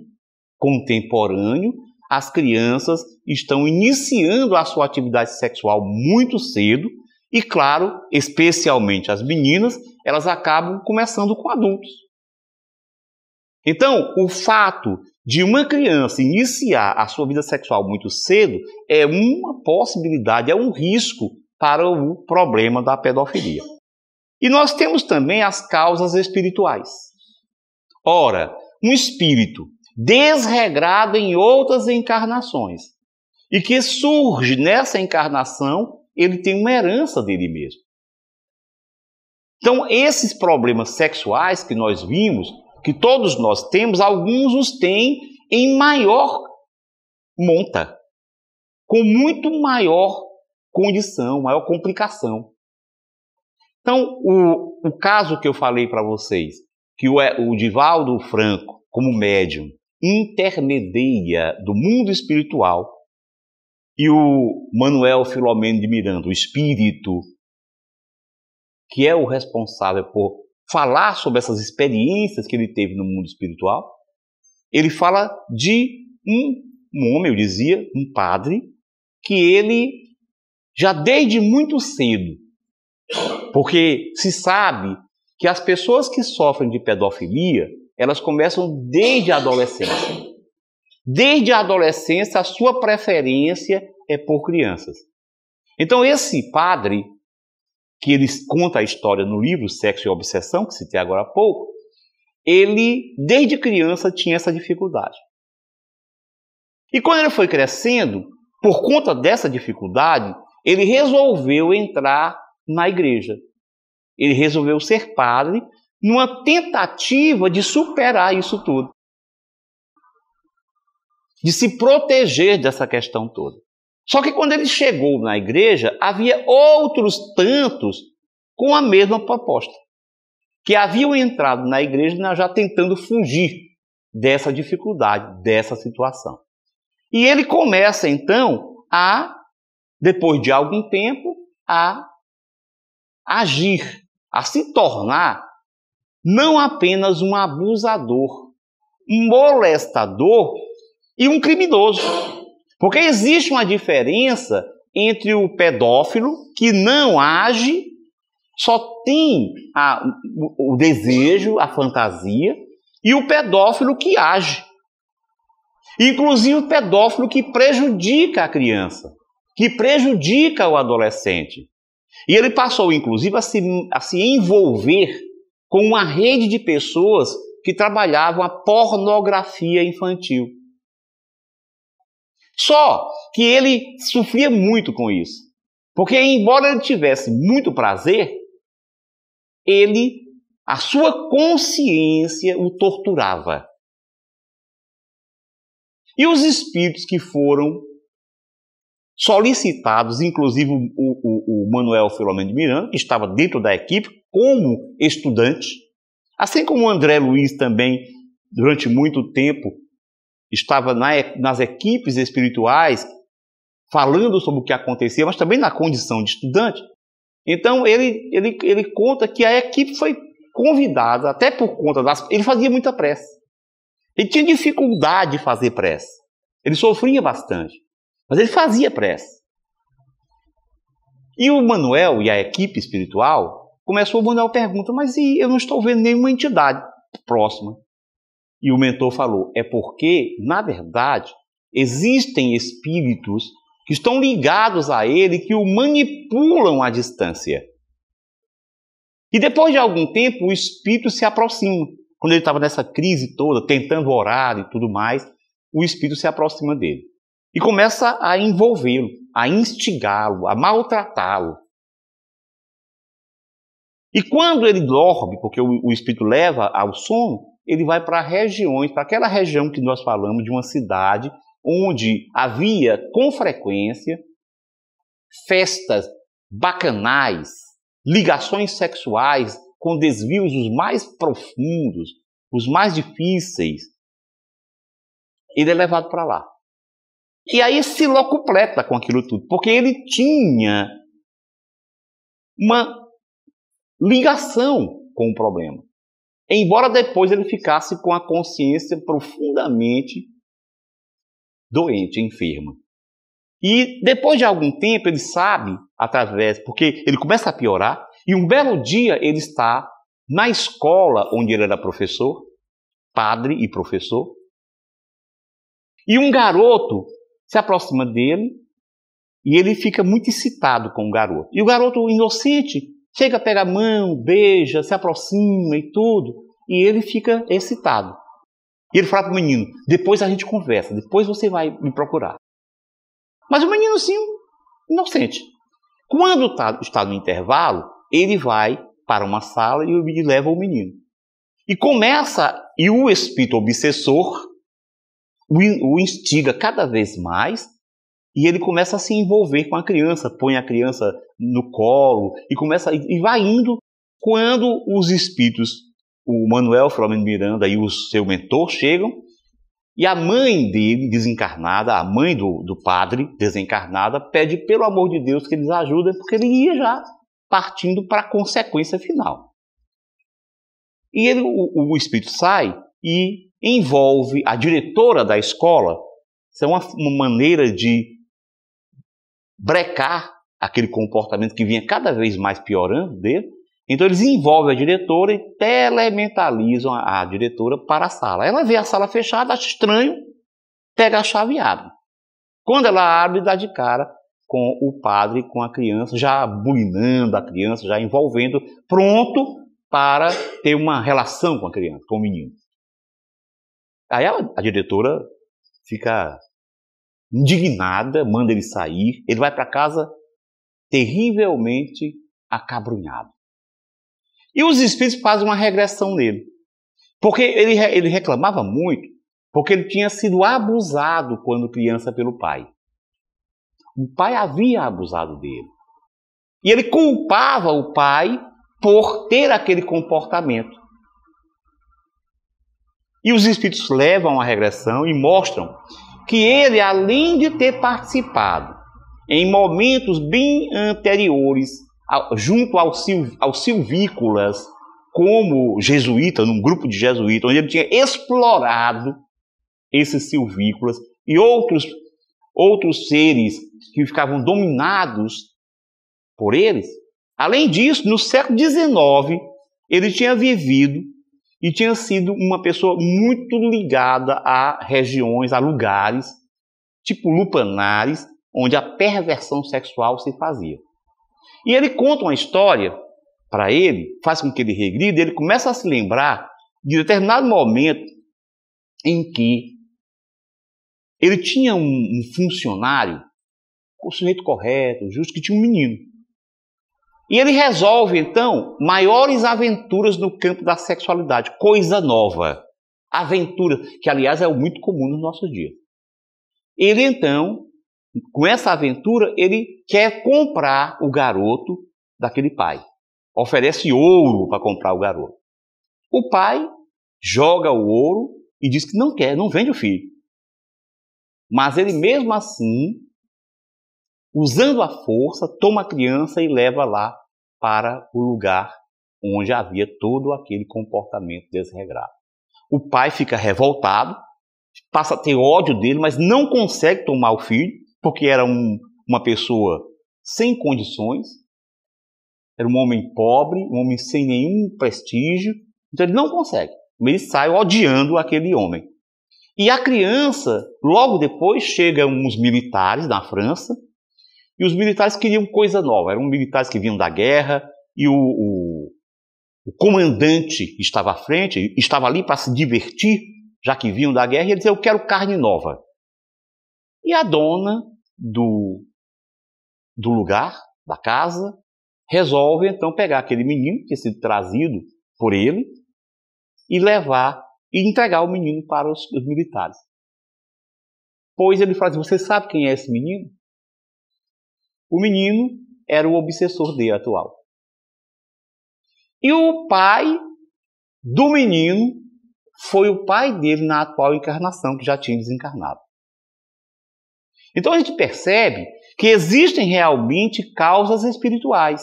contemporâneo, as crianças estão iniciando a sua atividade sexual muito cedo e, claro, especialmente as meninas, elas acabam começando com adultos. Então, o fato de uma criança iniciar a sua vida sexual muito cedo é uma possibilidade, é um risco para o problema da pedofilia. E nós temos também as causas espirituais. Ora, um espírito desregrado em outras encarnações e que surge nessa encarnação, ele tem uma herança dele mesmo. Então, esses problemas sexuais que nós vimos, que todos nós temos, alguns os têm em maior monta, com muito maior condição, maior complicação. Então, o caso que eu falei para vocês, que o Divaldo Franco, como médium, intermedia do mundo espiritual, e o Manuel Filomeno de Miranda, o espírito, que é o responsável por falar sobre essas experiências que ele teve no mundo espiritual, ele fala de um homem, eu dizia, um padre, que ele já desde muito cedo, porque se sabe que as pessoas que sofrem de pedofilia, elas começam desde a adolescência. Desde a adolescência, a sua preferência é por crianças. Então esse padre, que ele conta a história no livro Sexo e Obsessão, que citei agora há pouco, ele, desde criança, tinha essa dificuldade. E quando ele foi crescendo, por conta dessa dificuldade, ele resolveu entrar na igreja. Ele resolveu ser padre numa tentativa de superar isso tudo. De se proteger dessa questão toda. Só que quando ele chegou na igreja, havia outros tantos com a mesma proposta, que haviam entrado na igreja já tentando fugir dessa dificuldade, dessa situação. E ele começa então depois de algum tempo, a agir, a se tornar não apenas um abusador, um molestador e um criminoso. Porque existe uma diferença entre o pedófilo, que não age, só tem o desejo, a fantasia, e o pedófilo que age. Inclusive o pedófilo que prejudica a criança, que prejudica o adolescente. E ele passou, inclusive, a se envolver com uma rede de pessoas que trabalhavam a pornografia infantil. Só que ele sofria muito com isso. Porque, embora ele tivesse muito prazer, a sua consciência o torturava. E os espíritos que foram solicitados, inclusive o Manuel Filomeno de Miranda, que estava dentro da equipe como estudante, assim como o André Luiz também, durante muito tempo, estava nas equipes espirituais, falando sobre o que acontecia, mas também na condição de estudante. Então, ele conta que a equipe foi convidada, até por conta ele fazia muita prece. Ele tinha dificuldade de fazer prece. Ele sofria bastante, mas ele fazia prece. E o Manuel e a equipe espiritual, o Manuel pergunta, mas eu não estou vendo nenhuma entidade próxima. E o mentor falou, é porque, na verdade, existem espíritos que estão ligados a ele, que o manipulam à distância. E depois de algum tempo, o espírito se aproxima. Quando ele estava nessa crise toda, tentando orar e tudo mais, o espírito se aproxima dele. E começa a envolvê-lo, a instigá-lo, a maltratá-lo. E quando ele dorme, porque o espírito leva ao sono, ele vai para aquela região que nós falamos de uma cidade, onde havia com frequência festas bacanais, ligações sexuais com desvios os mais profundos, os mais difíceis. Ele é levado para lá. E aí se locupleta com aquilo tudo, porque ele tinha uma ligação com o problema. Embora depois ele ficasse com a consciência profundamente doente, enferma. E depois de algum tempo ele sabe, porque ele começa a piorar, e um belo dia ele está na escola onde ele era professor, padre e professor, e um garoto se aproxima dele e ele fica muito excitado com o garoto. E o garoto inocente chega, pega a mão, beija, se aproxima e tudo, e ele fica excitado. E ele fala para o menino, depois a gente conversa, depois você vai me procurar. Mas o menino, sim, inocente. Quando está no intervalo, ele vai para uma sala e leva o menino. E o espírito obsessor o instiga cada vez mais, e ele começa a se envolver com a criança, põe a criança no colo, e vai indo. Quando os espíritos, o Manuel Filomeno de Miranda e o seu mentor chegam, e a mãe dele, desencarnada, a mãe do padre, desencarnada, pede pelo amor de Deus que eles ajudem, porque ele ia já partindo para a consequência final. E o espírito sai e envolve a diretora da escola. Isso é uma maneira de brecar aquele comportamento que vinha cada vez mais piorando dele. Então eles envolvem a diretora e telementalizam a diretora para a sala. Ela vê a sala fechada, acha estranho, pega a chave e abre. Quando ela abre, dá de cara com o padre, com a criança, já bulinando a criança, já envolvendo, pronto para ter uma relação com a criança, com o menino. Aí a diretora fica indignada, manda ele sair, ele vai para casa terrivelmente acabrunhado. E os espíritos fazem uma regressão nele. Porque ele reclamava muito, porque ele tinha sido abusado quando criança pelo pai. O pai havia abusado dele. E ele culpava o pai por ter aquele comportamento. E os espíritos levam a regressão e mostram que ele, além de ter participado em momentos bem anteriores, junto aos silvícolas, como jesuíta, num grupo de jesuítas, onde ele tinha explorado esses silvícolas e outros seres que ficavam dominados por eles. Além disso, no século XIX, ele tinha vivido e tinha sido uma pessoa muito ligada a regiões, a lugares, tipo lupanares, onde a perversão sexual se fazia. E ele conta uma história para ele, faz com que ele regrida, ele começa a se lembrar de determinado momento em que ele tinha um funcionário, o sujeito correto, justo, que tinha um menino. E ele resolve, então, maiores aventuras no campo da sexualidade, coisa nova. Aventura, que aliás é muito comum nos nossos dias. Ele, então, com essa aventura, ele quer comprar o garoto daquele pai. Oferece ouro para comprar o garoto. O pai joga o ouro e diz que não quer, não vende o filho. Mas ele mesmo assim, usando a força, toma a criança e leva lá para o lugar onde havia todo aquele comportamento desregrado. O pai fica revoltado, passa a ter ódio dele, mas não consegue tomar o filho, porque era uma pessoa sem condições, era um homem pobre, um homem sem nenhum prestígio, então ele não consegue. Ele sai odiando aquele homem. E a criança, logo depois, chegam uns militares na França, e os militares queriam coisa nova. Eram militares que vinham da guerra, e o comandante estava à frente, estava ali para se divertir, já que vinham da guerra, e ele dizia, eu quero carne nova. E a dona do lugar, da casa, resolve então pegar aquele menino que tinha sido trazido por ele e levar e entregar o menino para os militares. Pois ele fala assim, você sabe quem é esse menino? O menino era o obsessor dele atual. E o pai do menino foi o pai dele na atual encarnação, que já tinha desencarnado. Então a gente percebe que existem realmente causas espirituais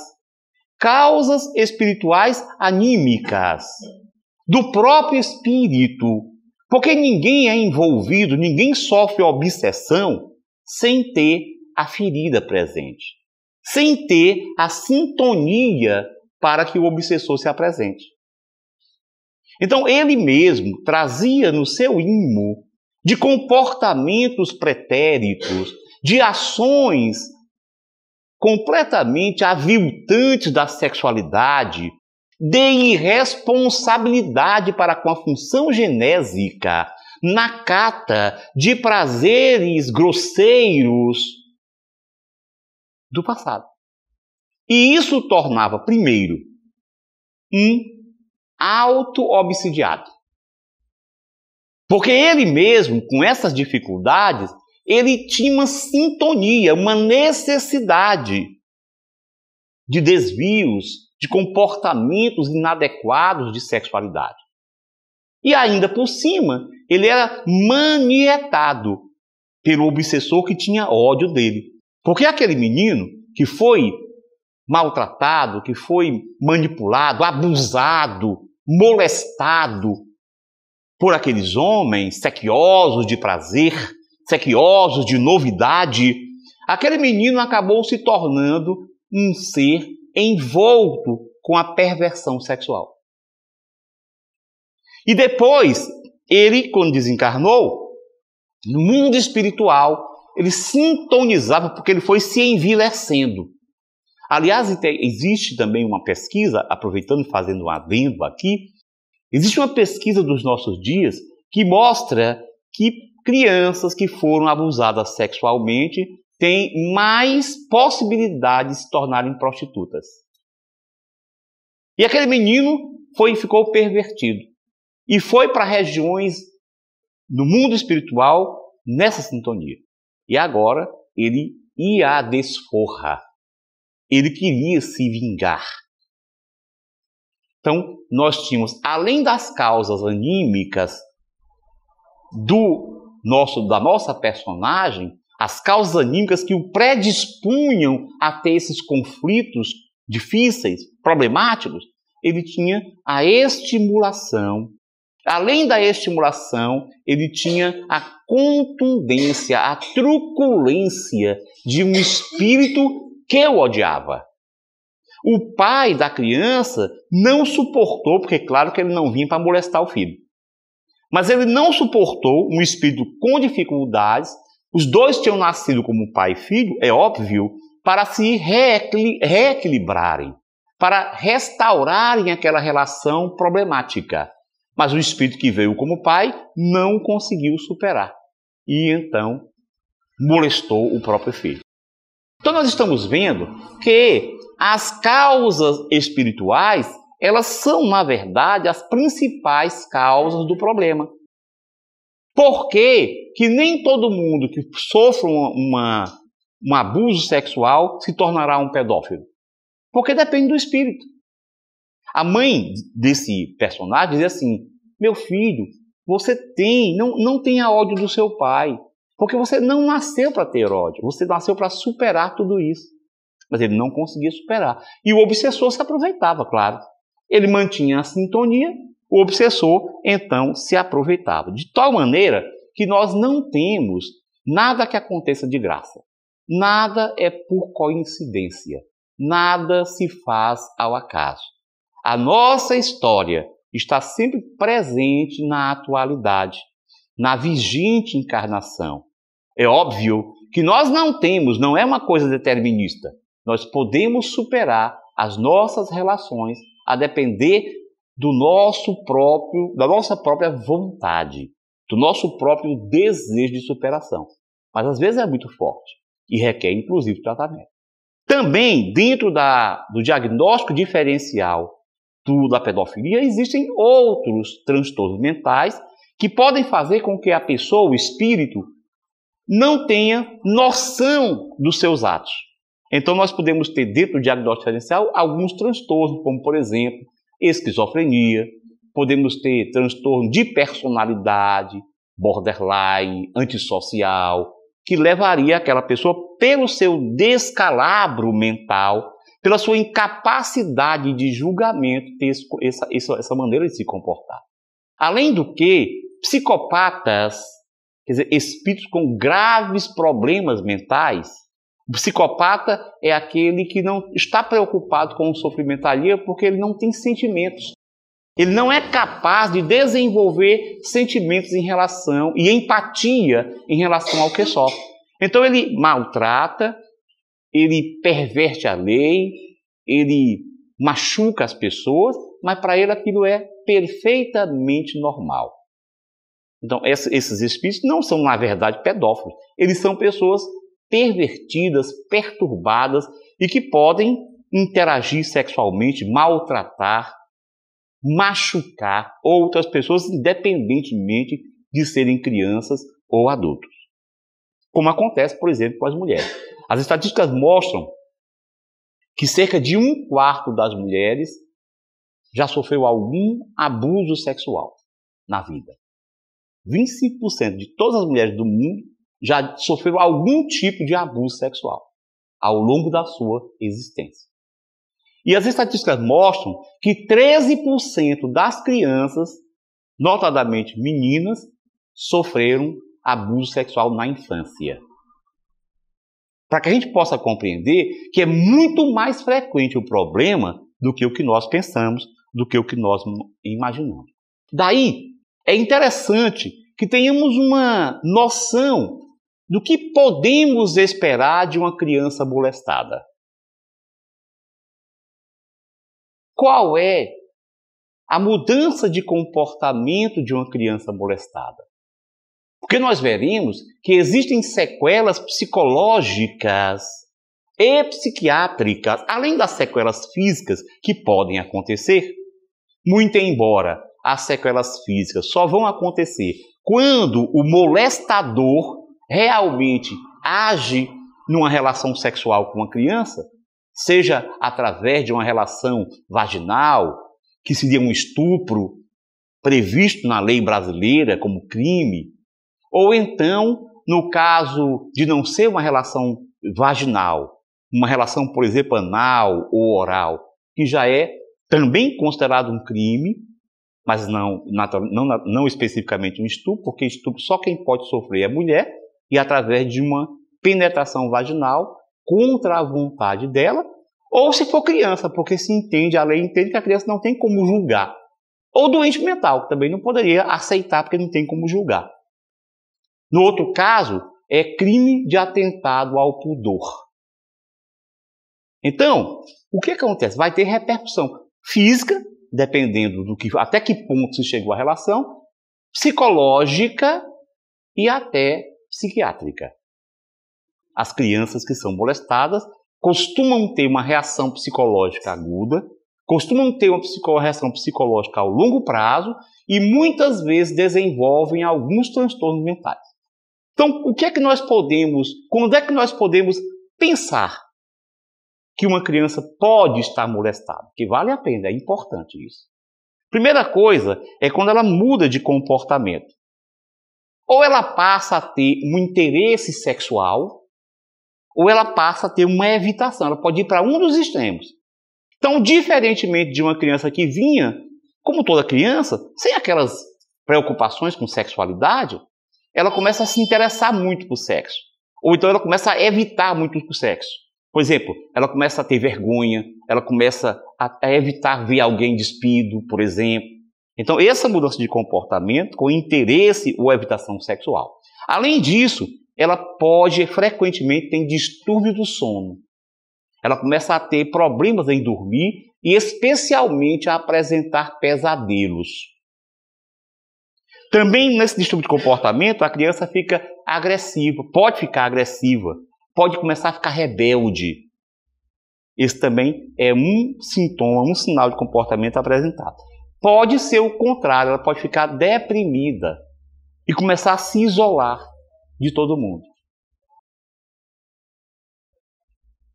anímicas, do próprio espírito, porque ninguém é envolvido, ninguém sofre obsessão sem ter a ferida presente, sem ter a sintonia para que o obsessor se apresente. Então ele mesmo trazia no seu imo de comportamentos pretéritos, de ações completamente aviltantes da sexualidade, de irresponsabilidade para com a função genésica, na cata de prazeres grosseiros do passado. E isso tornava, primeiro, um auto-obsidiado. Porque ele mesmo, com essas dificuldades, ele tinha uma sintonia, uma necessidade de desvios, de comportamentos inadequados de sexualidade. E ainda por cima, ele era manietado pelo obsessor que tinha ódio dele. Porque aquele menino que foi maltratado, que foi manipulado, abusado, molestado por aqueles homens sequiosos de prazer, sequiosos de novidade, aquele menino acabou se tornando um ser envolto com a perversão sexual. E depois, ele, quando desencarnou, no mundo espiritual, ele sintonizava porque ele foi se envilecendo. Aliás, existe também uma pesquisa, aproveitando e fazendo um adendo aqui, existe uma pesquisa dos nossos dias que mostra que crianças que foram abusadas sexualmente têm mais possibilidades de se tornarem prostitutas. E aquele menino ficou pervertido e foi para regiões do mundo espiritual nessa sintonia. E agora ele ia à desforra. Ele queria se vingar. Então, nós tínhamos, além das causas anímicas da nossa personagem, as causas anímicas que o predispunham a ter esses conflitos difíceis, problemáticos, ele tinha a estimulação. Além da estimulação, ele tinha a contundência, a truculência de um espírito que o odiava. O pai da criança não suportou, porque claro que ele não vinha para molestar o filho. Mas ele não suportou um espírito com dificuldades. Os dois tinham nascido como pai e filho, é óbvio, para se reequilibrarem, para restaurarem aquela relação problemática. Mas o espírito que veio como pai não conseguiu superar. e então molestou o próprio filho. Então nós estamos vendo que as causas espirituais, elas são, na verdade, as principais causas do problema. Por que nem todo mundo que sofre um abuso sexual se tornará um pedófilo? Porque depende do espírito. A mãe desse personagem diz assim: meu filho, você não tenha ódio do seu pai, porque você não nasceu para ter ódio, você nasceu para superar tudo isso. Mas ele não conseguia superar. E o obsessor se aproveitava, claro. Ele mantinha a sintonia, o obsessor então se aproveitava. De tal maneira que nós não temos nada que aconteça de graça. Nada é por coincidência. Nada se faz ao acaso. A nossa história está sempre presente na atualidade, na vigente encarnação. É óbvio que nós não é uma coisa determinista. Nós podemos superar as nossas relações a depender da nossa própria vontade, do nosso próprio desejo de superação. Mas às vezes é muito forte e requer inclusive tratamento. Também dentro do diagnóstico diferencial da pedofilia existem outros transtornos mentais que podem fazer com que a pessoa, o espírito, não tenha noção dos seus atos. Então nós podemos ter dentro do diagnóstico diferencial alguns transtornos, como por exemplo, esquizofrenia, podemos ter transtorno de personalidade, borderline, antissocial, que levaria aquela pessoa, pelo seu descalabro mental, pela sua incapacidade de julgamento, ter essa maneira de se comportar. Além do que, psicopatas, quer dizer, espíritos com graves problemas mentais. O psicopata é aquele que não está preocupado com o sofrimento alheio porque ele não tem sentimentos. Ele não é capaz de desenvolver sentimentos em relação e empatia em relação ao que sofre. Então ele maltrata, ele perverte a lei, ele machuca as pessoas, mas para ele aquilo é perfeitamente normal. Então esses espíritos não são, na verdade, pedófilos. Eles são pessoas pervertidas, perturbadas e que podem interagir sexualmente, maltratar, machucar outras pessoas, independentemente de serem crianças ou adultos. Como acontece, por exemplo, com as mulheres. As estatísticas mostram que cerca de 1/4 das mulheres já sofreu algum abuso sexual na vida. 25% de todas as mulheres do mundo já sofreram algum tipo de abuso sexual ao longo da sua existência. E as estatísticas mostram que 13% das crianças, notadamente meninas, sofreram abuso sexual na infância. Para que a gente possa compreender que é muito mais frequente o problema do que o que nós pensamos, do que o que nós imaginamos. Daí, é interessante que tenhamos uma noção do que podemos esperar de uma criança molestada. Qual é a mudança de comportamento de uma criança molestada? Porque nós veremos que existem sequelas psicológicas e psiquiátricas, além das sequelas físicas que podem acontecer. Muito embora as sequelas físicas só vão acontecer quando o molestador realmente age numa relação sexual com uma criança, seja através de uma relação vaginal, que seria um estupro previsto na lei brasileira como crime, ou então, no caso de não ser uma relação vaginal, uma relação, por exemplo, anal ou oral, que já é também considerado um crime, mas não especificamente um estupro, porque estupro só quem pode sofrer é a mulher, e através de uma penetração vaginal contra a vontade dela, ou se for criança, porque a lei entende que a criança não tem como julgar. Ou doente mental, que também não poderia aceitar, porque não tem como julgar. No outro caso, é crime de atentado ao pudor. Então, o que acontece? Vai ter repercussão física, dependendo até que ponto se chegou a relação, psicológica e até psiquiátrica. As crianças que são molestadas costumam ter uma reação psicológica aguda, costumam ter uma reação psicológica ao longo prazo e muitas vezes desenvolvem alguns transtornos mentais. Então, quando é que nós podemos pensar que uma criança pode estar molestada? Que vale a pena, é importante isso. Primeira coisa é quando ela muda de comportamento. Ou ela passa a ter um interesse sexual, ou ela passa a ter uma evitação. Ela pode ir para um dos extremos. Então, diferentemente de uma criança que vinha, como toda criança, sem aquelas preocupações com sexualidade, ela começa a se interessar muito por sexo. Ou então ela começa a evitar muito o sexo. Por exemplo, ela começa a ter vergonha, ela começa a evitar ver alguém despido, por exemplo. Então, essa mudança de comportamento com interesse ou evitação sexual. Além disso, ela pode frequentemente ter distúrbio do sono. Ela começa a ter problemas em dormir e especialmente a apresentar pesadelos. Também nesse distúrbio de comportamento, a criança fica agressiva, pode começar a ficar rebelde. Esse também é um sintoma, um sinal de comportamento apresentado. Pode ser o contrário, ela pode ficar deprimida e começar a se isolar de todo mundo.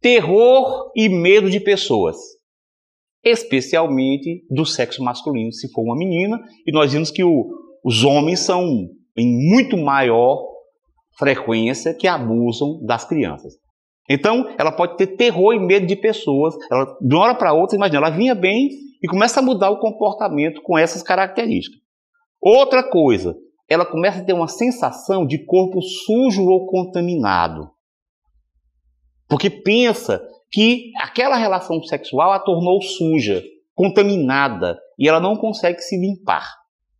Terror e medo de pessoas, especialmente do sexo masculino, se for uma menina, e nós vimos que os homens são em muito maior frequência que abusam das crianças. Então, ela pode ter terror e medo de pessoas. Ela, de uma hora para outra, imagina, ela vinha bem e começa a mudar o comportamento com essas características. Outra coisa, ela começa a ter uma sensação de corpo sujo ou contaminado. Porque pensa que aquela relação sexual a tornou suja, contaminada, e ela não consegue se limpar.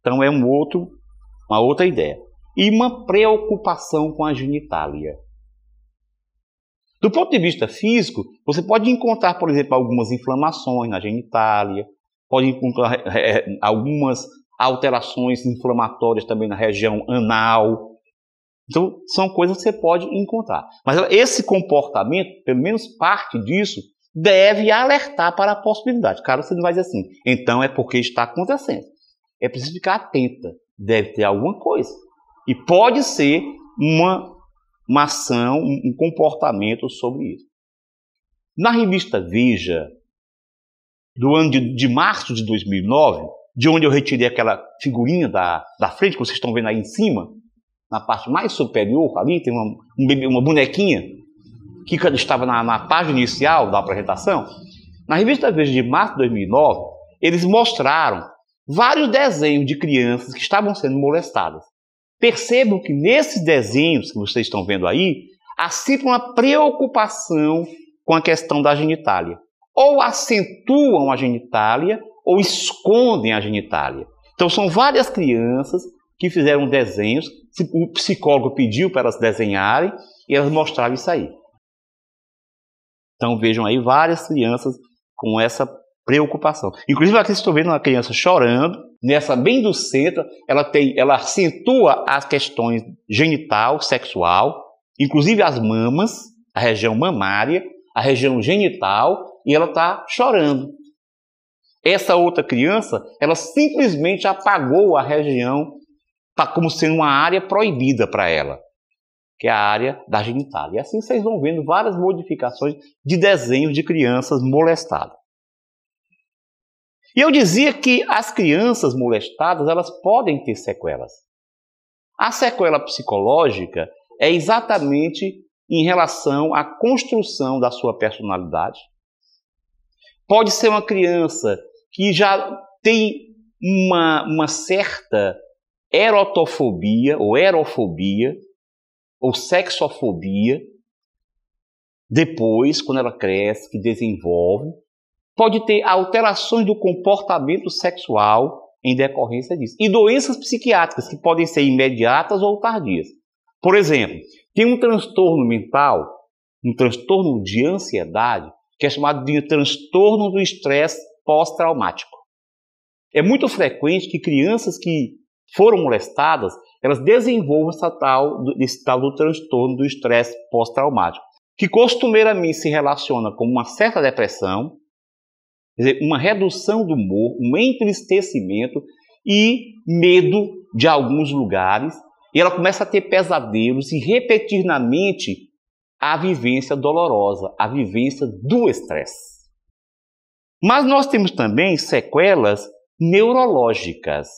Então é uma outra ideia. E uma preocupação com a genitália. Do ponto de vista físico, você pode encontrar, por exemplo, algumas inflamações na genitália, pode encontrar algumas alterações inflamatórias também na região anal. Então, são coisas que você pode encontrar. Mas esse comportamento, pelo menos parte disso, deve alertar para a possibilidade. Claro, você não vai dizer assim, então é porque está acontecendo. É preciso ficar atenta. Deve ter alguma coisa. E pode ser uma ação, um comportamento sobre isso. Na revista Veja, do ano de março de 2009, de onde eu retirei aquela figurinha da frente, que vocês estão vendo aí em cima, na parte mais superior, ali tem uma bonequinha que estava na página inicial da apresentação. Na revista Veja de março de 2009, eles mostraram vários desenhos de crianças que estavam sendo molestadas. Percebam que nesses desenhos que vocês estão vendo aí, há sempre uma preocupação com a questão da genitália. Ou acentuam a genitália, ou escondem a genitália. Então são várias crianças que fizeram desenhos, o psicólogo pediu para elas desenharem, e elas mostraram isso aí. Então vejam aí várias crianças com essa preocupação. Inclusive aqui vocês estão vendo uma criança chorando, nessa bem do centro, ela acentua as questões genital, sexual, inclusive as mamas, a região mamária, a região genital, e ela está chorando. Essa outra criança, ela simplesmente apagou a região como sendo uma área proibida para ela, que é a área da genitália. E assim vocês vão vendo várias modificações de desenhos de crianças molestadas. E eu dizia que as crianças molestadas, elas podem ter sequelas. A sequela psicológica é exatamente em relação à construção da sua personalidade. Pode ser uma criança que já tem uma certa erotofobia ou erofobia ou sexofobia. Depois, quando ela cresce, que desenvolve, pode ter alterações do comportamento sexual em decorrência disso. E doenças psiquiátricas que podem ser imediatas ou tardias. Por exemplo, tem um transtorno mental, um transtorno de ansiedade, que é chamado de transtorno do estresse pós-traumático. É muito frequente que crianças que foram molestadas, elas desenvolvam esse tal do transtorno do estresse pós-traumático, que costumeiramente se relaciona com uma certa depressão, quer dizer, uma redução do humor, um entristecimento e medo de alguns lugares, e ela começa a ter pesadelos e repetir na mente a vivência dolorosa, a vivência do estresse. Mas nós temos também sequelas neurológicas.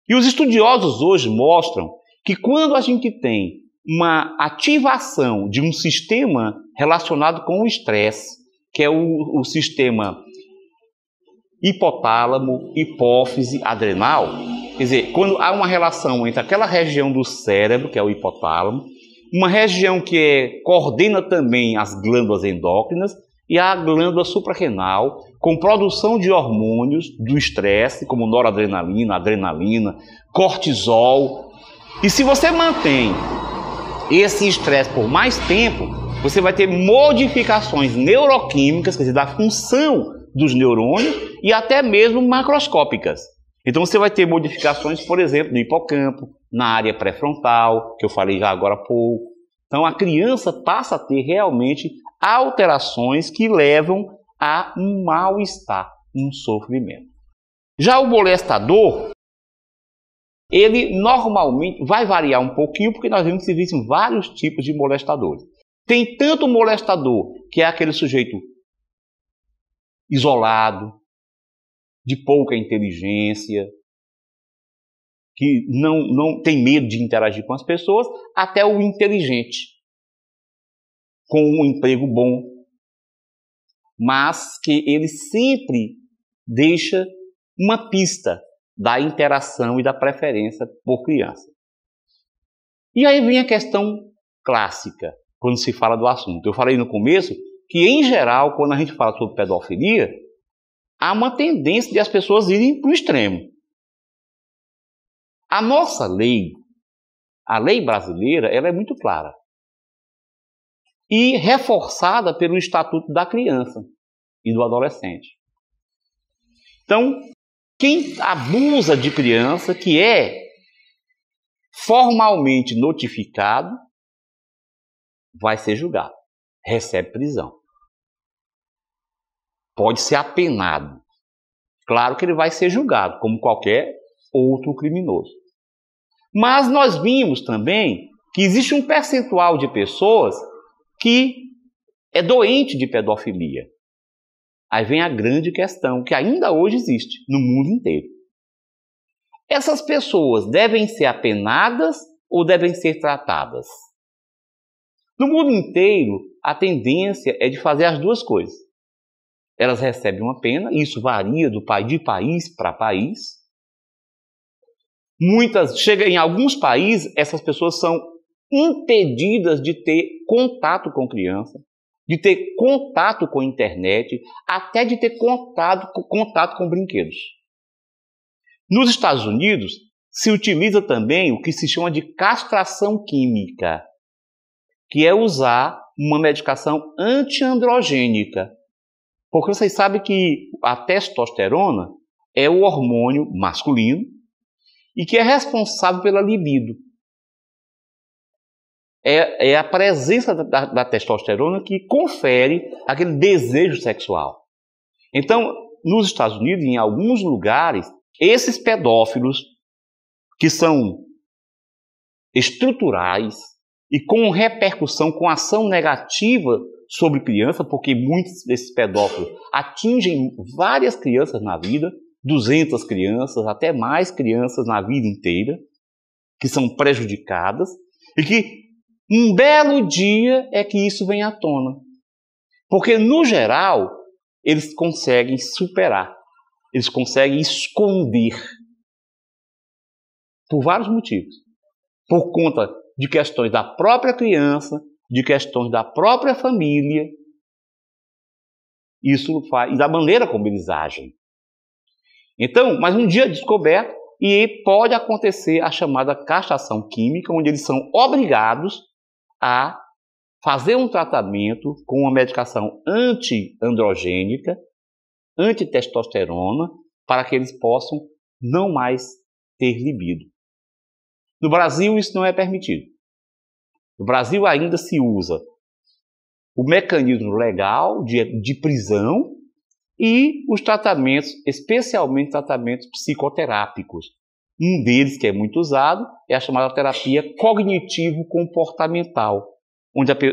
E os estudiosos hoje mostram que quando a gente tem uma ativação de um sistema relacionado com o estresse, que é o sistema hipotálamo, hipófise, adrenal, quer dizer, quando há uma relação entre aquela região do cérebro, que é o hipotálamo, uma região que coordena também as glândulas endócrinas, e a glândula suprarrenal, com produção de hormônios do estresse, como noradrenalina, adrenalina, cortisol. E se você mantém esse estresse por mais tempo, você vai ter modificações neuroquímicas, quer dizer, da função dos neurônios e até mesmo macroscópicas. Então você vai ter modificações, por exemplo, no hipocampo, na área pré-frontal, que eu falei já agora há pouco. Então a criança passa a ter realmente alterações que levam a um mal-estar, um sofrimento. Já o molestador, ele normalmente vai variar um pouquinho, porque nós vemos que existem vários tipos de molestadores. Tem tanto o molestador, que é aquele sujeito isolado, de pouca inteligência, que não tem medo de interagir com as pessoas, até o inteligente, com um emprego bom, mas que ele sempre deixa uma pista da interação e da preferência por criança. E aí vem a questão clássica, quando se fala do assunto. Eu falei no começo que, em geral, quando a gente fala sobre pedofilia, há uma tendência de as pessoas irem para o extremo. A nossa lei, a lei brasileira, ela é muito clara. E reforçada pelo Estatuto da Criança e do Adolescente. Então, quem abusa de criança, que é formalmente notificado, vai ser julgado, recebe prisão. Pode ser apenado. Claro que ele vai ser julgado, como qualquer outro criminoso. Mas nós vimos também que existe um percentual de pessoas que é doente de pedofilia. Aí vem a grande questão, que ainda hoje existe no mundo inteiro. Essas pessoas devem ser apenadas ou devem ser tratadas? No mundo inteiro, a tendência é de fazer as duas coisas. Elas recebem uma pena, isso varia de país para país. Chega em alguns países, essas pessoas são impedidas de ter contato com criança, de ter contato com a internet, até de ter contato com brinquedos. Nos Estados Unidos, se utiliza também o que se chama de castração química, que é usar uma medicação antiandrogênica. Porque vocês sabem que a testosterona é o hormônio masculino e que é responsável pela libido. É a presença da testosterona que confere aquele desejo sexual. Então, nos Estados Unidos, em alguns lugares, esses pedófilos, que são estruturais e com repercussão, com ação negativa sobre criança, porque muitos desses pedófilos atingem várias crianças na vida, 200 crianças, até mais crianças na vida inteira, que são prejudicadas, e que um belo dia é que isso vem à tona. Porque, no geral, eles conseguem superar, eles conseguem esconder, por vários motivos. Por conta de questões da própria criança, de questões da própria família, isso faz, e da maneira como eles agem. Então, mas um dia descoberto, e pode acontecer a chamada castração química, onde eles são obrigados a fazer um tratamento com uma medicação antiandrogênica, antitestosterona, para que eles possam não mais ter libido. No Brasil, isso não é permitido. No Brasil, ainda se usa o mecanismo legal de prisão e os tratamentos, especialmente tratamentos psicoterápicos. Um deles, que é muito usado, é a chamada terapia cognitivo-comportamental,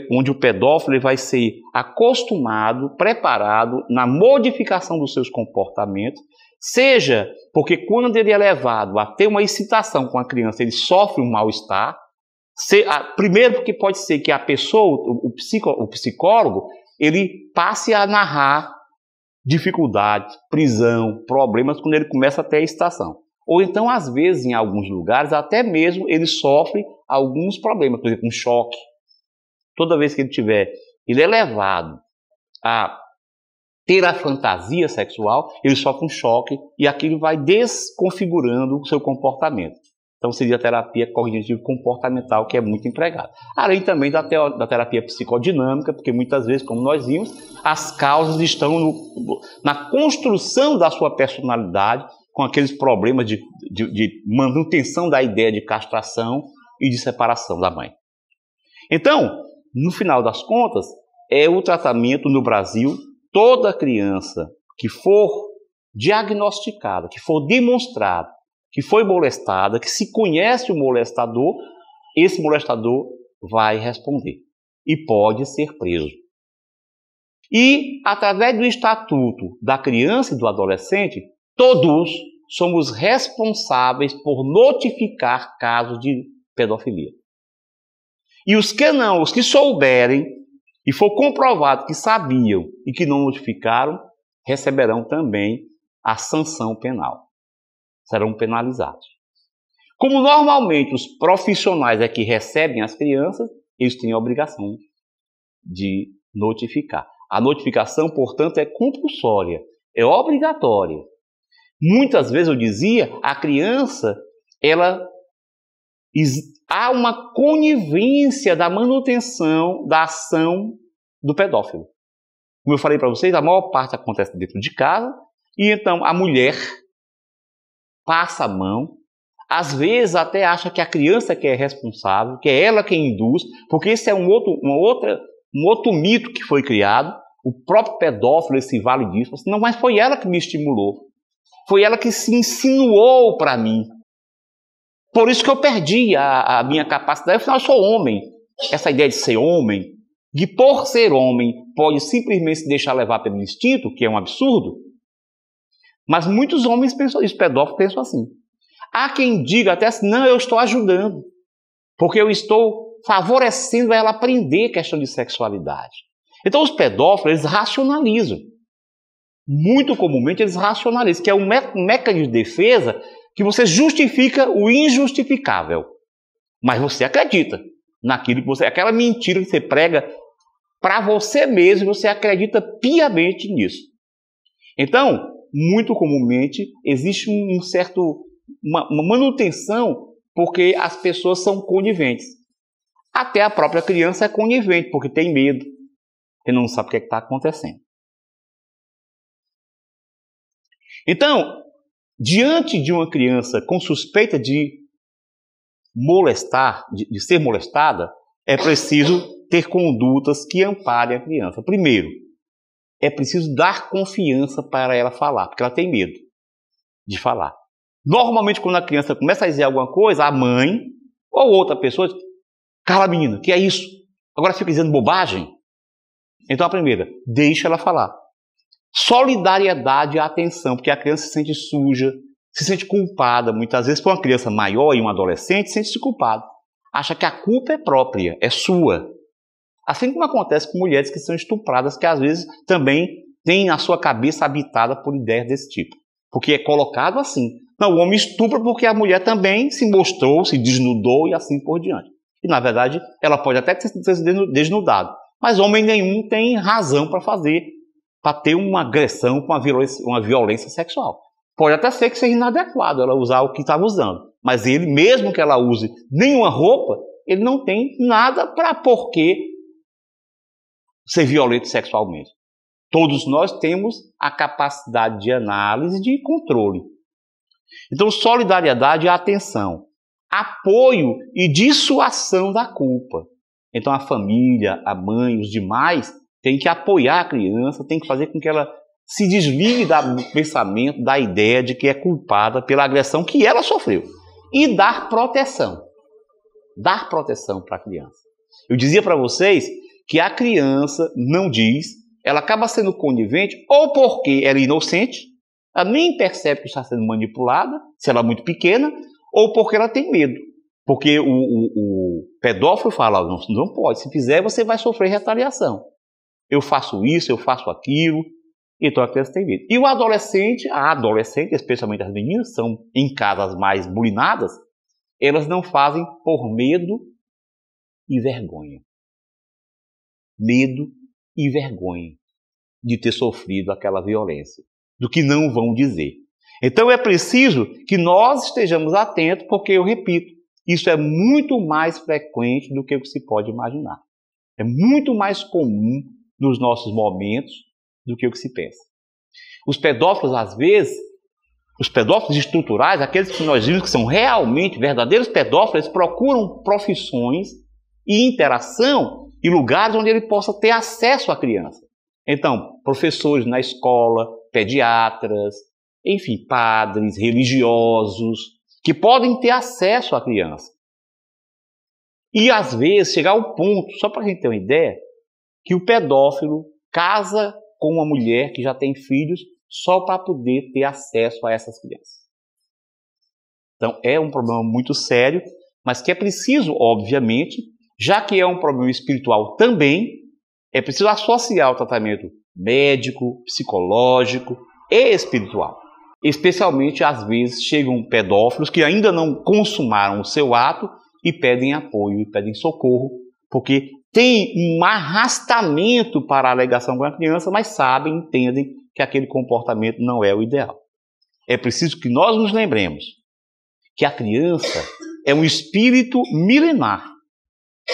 onde o pedófilo vai ser acostumado, preparado na modificação dos seus comportamentos, seja porque quando ele é levado a ter uma excitação com a criança, ele sofre um mal-estar. Primeiro, porque pode ser que a pessoa, o psicólogo, ele passe a narrar dificuldades, prisão, problemas quando ele começa a ter a excitação. Ou então, às vezes, em alguns lugares, até mesmo ele sofre alguns problemas, por exemplo, um choque. Toda vez que ele é levado a ter a fantasia sexual, ele sofre um choque e aquilo vai desconfigurando o seu comportamento. Então, seria a terapia cognitivo-comportamental, que é muito empregada. Além também da terapia psicodinâmica, porque muitas vezes, como nós vimos, as causas estão na construção da sua personalidade, com aqueles problemas de manutenção da ideia de castração e de separação da mãe. Então, no final das contas, é o tratamento no Brasil, toda criança que for diagnosticada, que for demonstrada, que foi molestada, que se conhece o molestador, esse molestador vai responder e pode ser preso. E, através do Estatuto da Criança e do Adolescente, todos somos responsáveis por notificar casos de pedofilia. E os que souberem e for comprovado que sabiam e que não notificaram, receberão também a sanção penal. Serão penalizados. Como normalmente os profissionais é que recebem as crianças, eles têm a obrigação de notificar. A notificação, portanto, é compulsória, é obrigatória. Muitas vezes eu dizia, a criança, há uma conivência da manutenção da ação do pedófilo. Como eu falei para vocês, a maior parte acontece dentro de casa, e então a mulher passa a mão, às vezes até acha que a criança que é responsável, que é ela quem induz, porque esse é um outro mito que foi criado. O próprio pedófilo se vale disso. Não, mas foi ela que me estimulou. Foi ela que se insinuou para mim. Por isso que eu perdi a minha capacidade. Afinal, eu sou homem. Essa ideia de ser homem, de por ser homem, pode simplesmente se deixar levar pelo instinto, que é um absurdo. Mas muitos homens pensam isso, pedófilos pensam assim. Há quem diga até assim, não, eu estou ajudando, porque eu estou favorecendo ela a aprender questão de sexualidade. Então os pedófilos, eles racionalizam. Muito comumente eles racionalizam, que é um mecanismo de defesa que você justifica o injustificável. Mas você acredita naquilo que você... Aquela mentira que você prega para você mesmo, você acredita piamente nisso. Então, muito comumente, existe uma manutenção porque as pessoas são coniventes. Até a própria criança é conivente, porque tem medo, porque não sabe o que está acontecendo. Então, diante de uma criança com suspeita de molestar, de ser molestada, é preciso ter condutas que amparem a criança. Primeiro, é preciso dar confiança para ela falar, porque ela tem medo de falar. Normalmente, quando a criança começa a dizer alguma coisa, a mãe ou outra pessoa diz, cala, menina, que é isso? Agora fica dizendo bobagem? Então, a primeira, deixa ela falar. Solidariedade e atenção, porque a criança se sente suja, se sente culpada. Muitas vezes, para uma criança maior e um adolescente, sente-se culpado. Acha que a culpa é própria, é sua. Assim como acontece com mulheres que são estupradas, que às vezes também têm a sua cabeça habitada por ideias desse tipo. Porque é colocado assim. Não, o homem estupra porque a mulher também se mostrou, se desnudou e assim por diante. E na verdade, ela pode até ter sido desnudada. Mas homem nenhum tem razão para ter uma agressão com uma violência sexual. Pode até ser que seja inadequado ela usar o que estava usando. Mas ele, mesmo que ela use nenhuma roupa, ele não tem nada para por que ser violento sexualmente. Todos nós temos a capacidade de análise e de controle. Então, solidariedade e atenção. apoio e dissuasão da culpa. Então a família, a mãe, os demais têm que apoiar a criança, tem que fazer com que ela se desligue do pensamento, da ideia de que é culpada pela agressão que ela sofreu. E dar proteção. Dar proteção para a criança. Eu dizia para vocês que a criança não diz, ela acaba sendo conivente ou porque ela é inocente, ela nem percebe que está sendo manipulada, se ela é muito pequena, ou porque ela tem medo. Porque o pedófilo fala, não pode, se fizer você vai sofrer retaliação. Eu faço isso, eu faço aquilo, então a criança tem medo. E o adolescente, a adolescente, especialmente as meninas, são em casas mais bulinadas, elas não fazem por medo e vergonha. Medo e vergonha de ter sofrido aquela violência, do que não vão dizer. Então é preciso que nós estejamos atentos, porque, eu repito, isso é muito mais frequente do que o que se pode imaginar. É muito mais comum nos nossos momentos do que o que se pensa. Os pedófilos, às vezes, os pedófilos estruturais, aqueles que nós vimos que são realmente verdadeiros pedófilos, eles procuram profissões e interação e lugares onde ele possa ter acesso à criança. Então, professores na escola, pediatras, enfim, padres, religiosos, que podem ter acesso à criança. E, às vezes, chegar ao ponto, só para a gente ter uma ideia, que o pedófilo casa com uma mulher que já tem filhos só para poder ter acesso a essas crianças. Então, é um problema muito sério, mas que é preciso, obviamente, já que é um problema espiritual também, é preciso associar o tratamento médico, psicológico e espiritual. Especialmente, às vezes, chegam pedófilos que ainda não consumaram o seu ato e pedem apoio, e pedem socorro, porque tem um arrastamento para a alegação com a criança, mas sabem, entendem que aquele comportamento não é o ideal. É preciso que nós nos lembremos que a criança é um espírito milenar,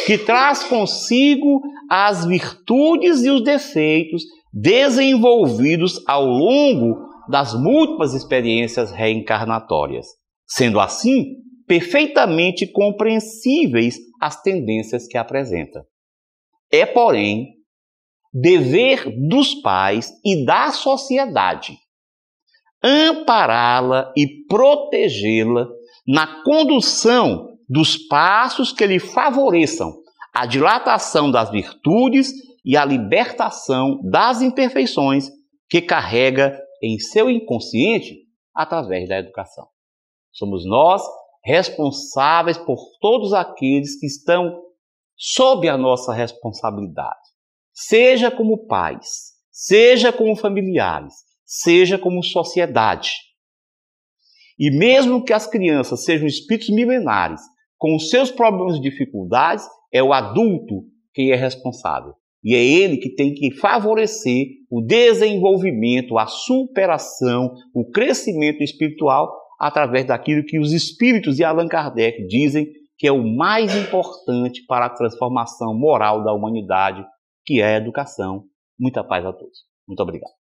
que traz consigo as virtudes e os defeitos desenvolvidos ao longo das múltiplas experiências reencarnatórias, sendo assim perfeitamente compreensíveis as tendências que apresenta. É, porém, dever dos pais e da sociedade ampará-la e protegê-la na condução dos passos que lhe favoreçam a dilatação das virtudes e a libertação das imperfeições que carrega em seu inconsciente através da educação. Somos nós responsáveis por todos aqueles que estão sob a nossa responsabilidade, seja como pais, seja como familiares, seja como sociedade. E mesmo que as crianças sejam espíritos milenares, com os seus problemas e dificuldades, é o adulto quem é responsável. E é ele que tem que favorecer o desenvolvimento, a superação, o crescimento espiritual através daquilo que os espíritos e Allan Kardec dizem que é o mais importante para a transformação moral da humanidade, que é a educação. Muita paz a todos. Muito obrigado.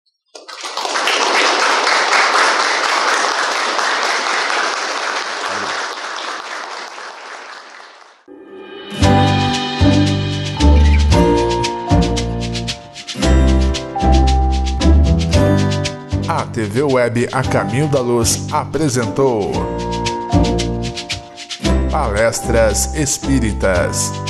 A TV Web A Caminho da Luz apresentou Palestras Espíritas.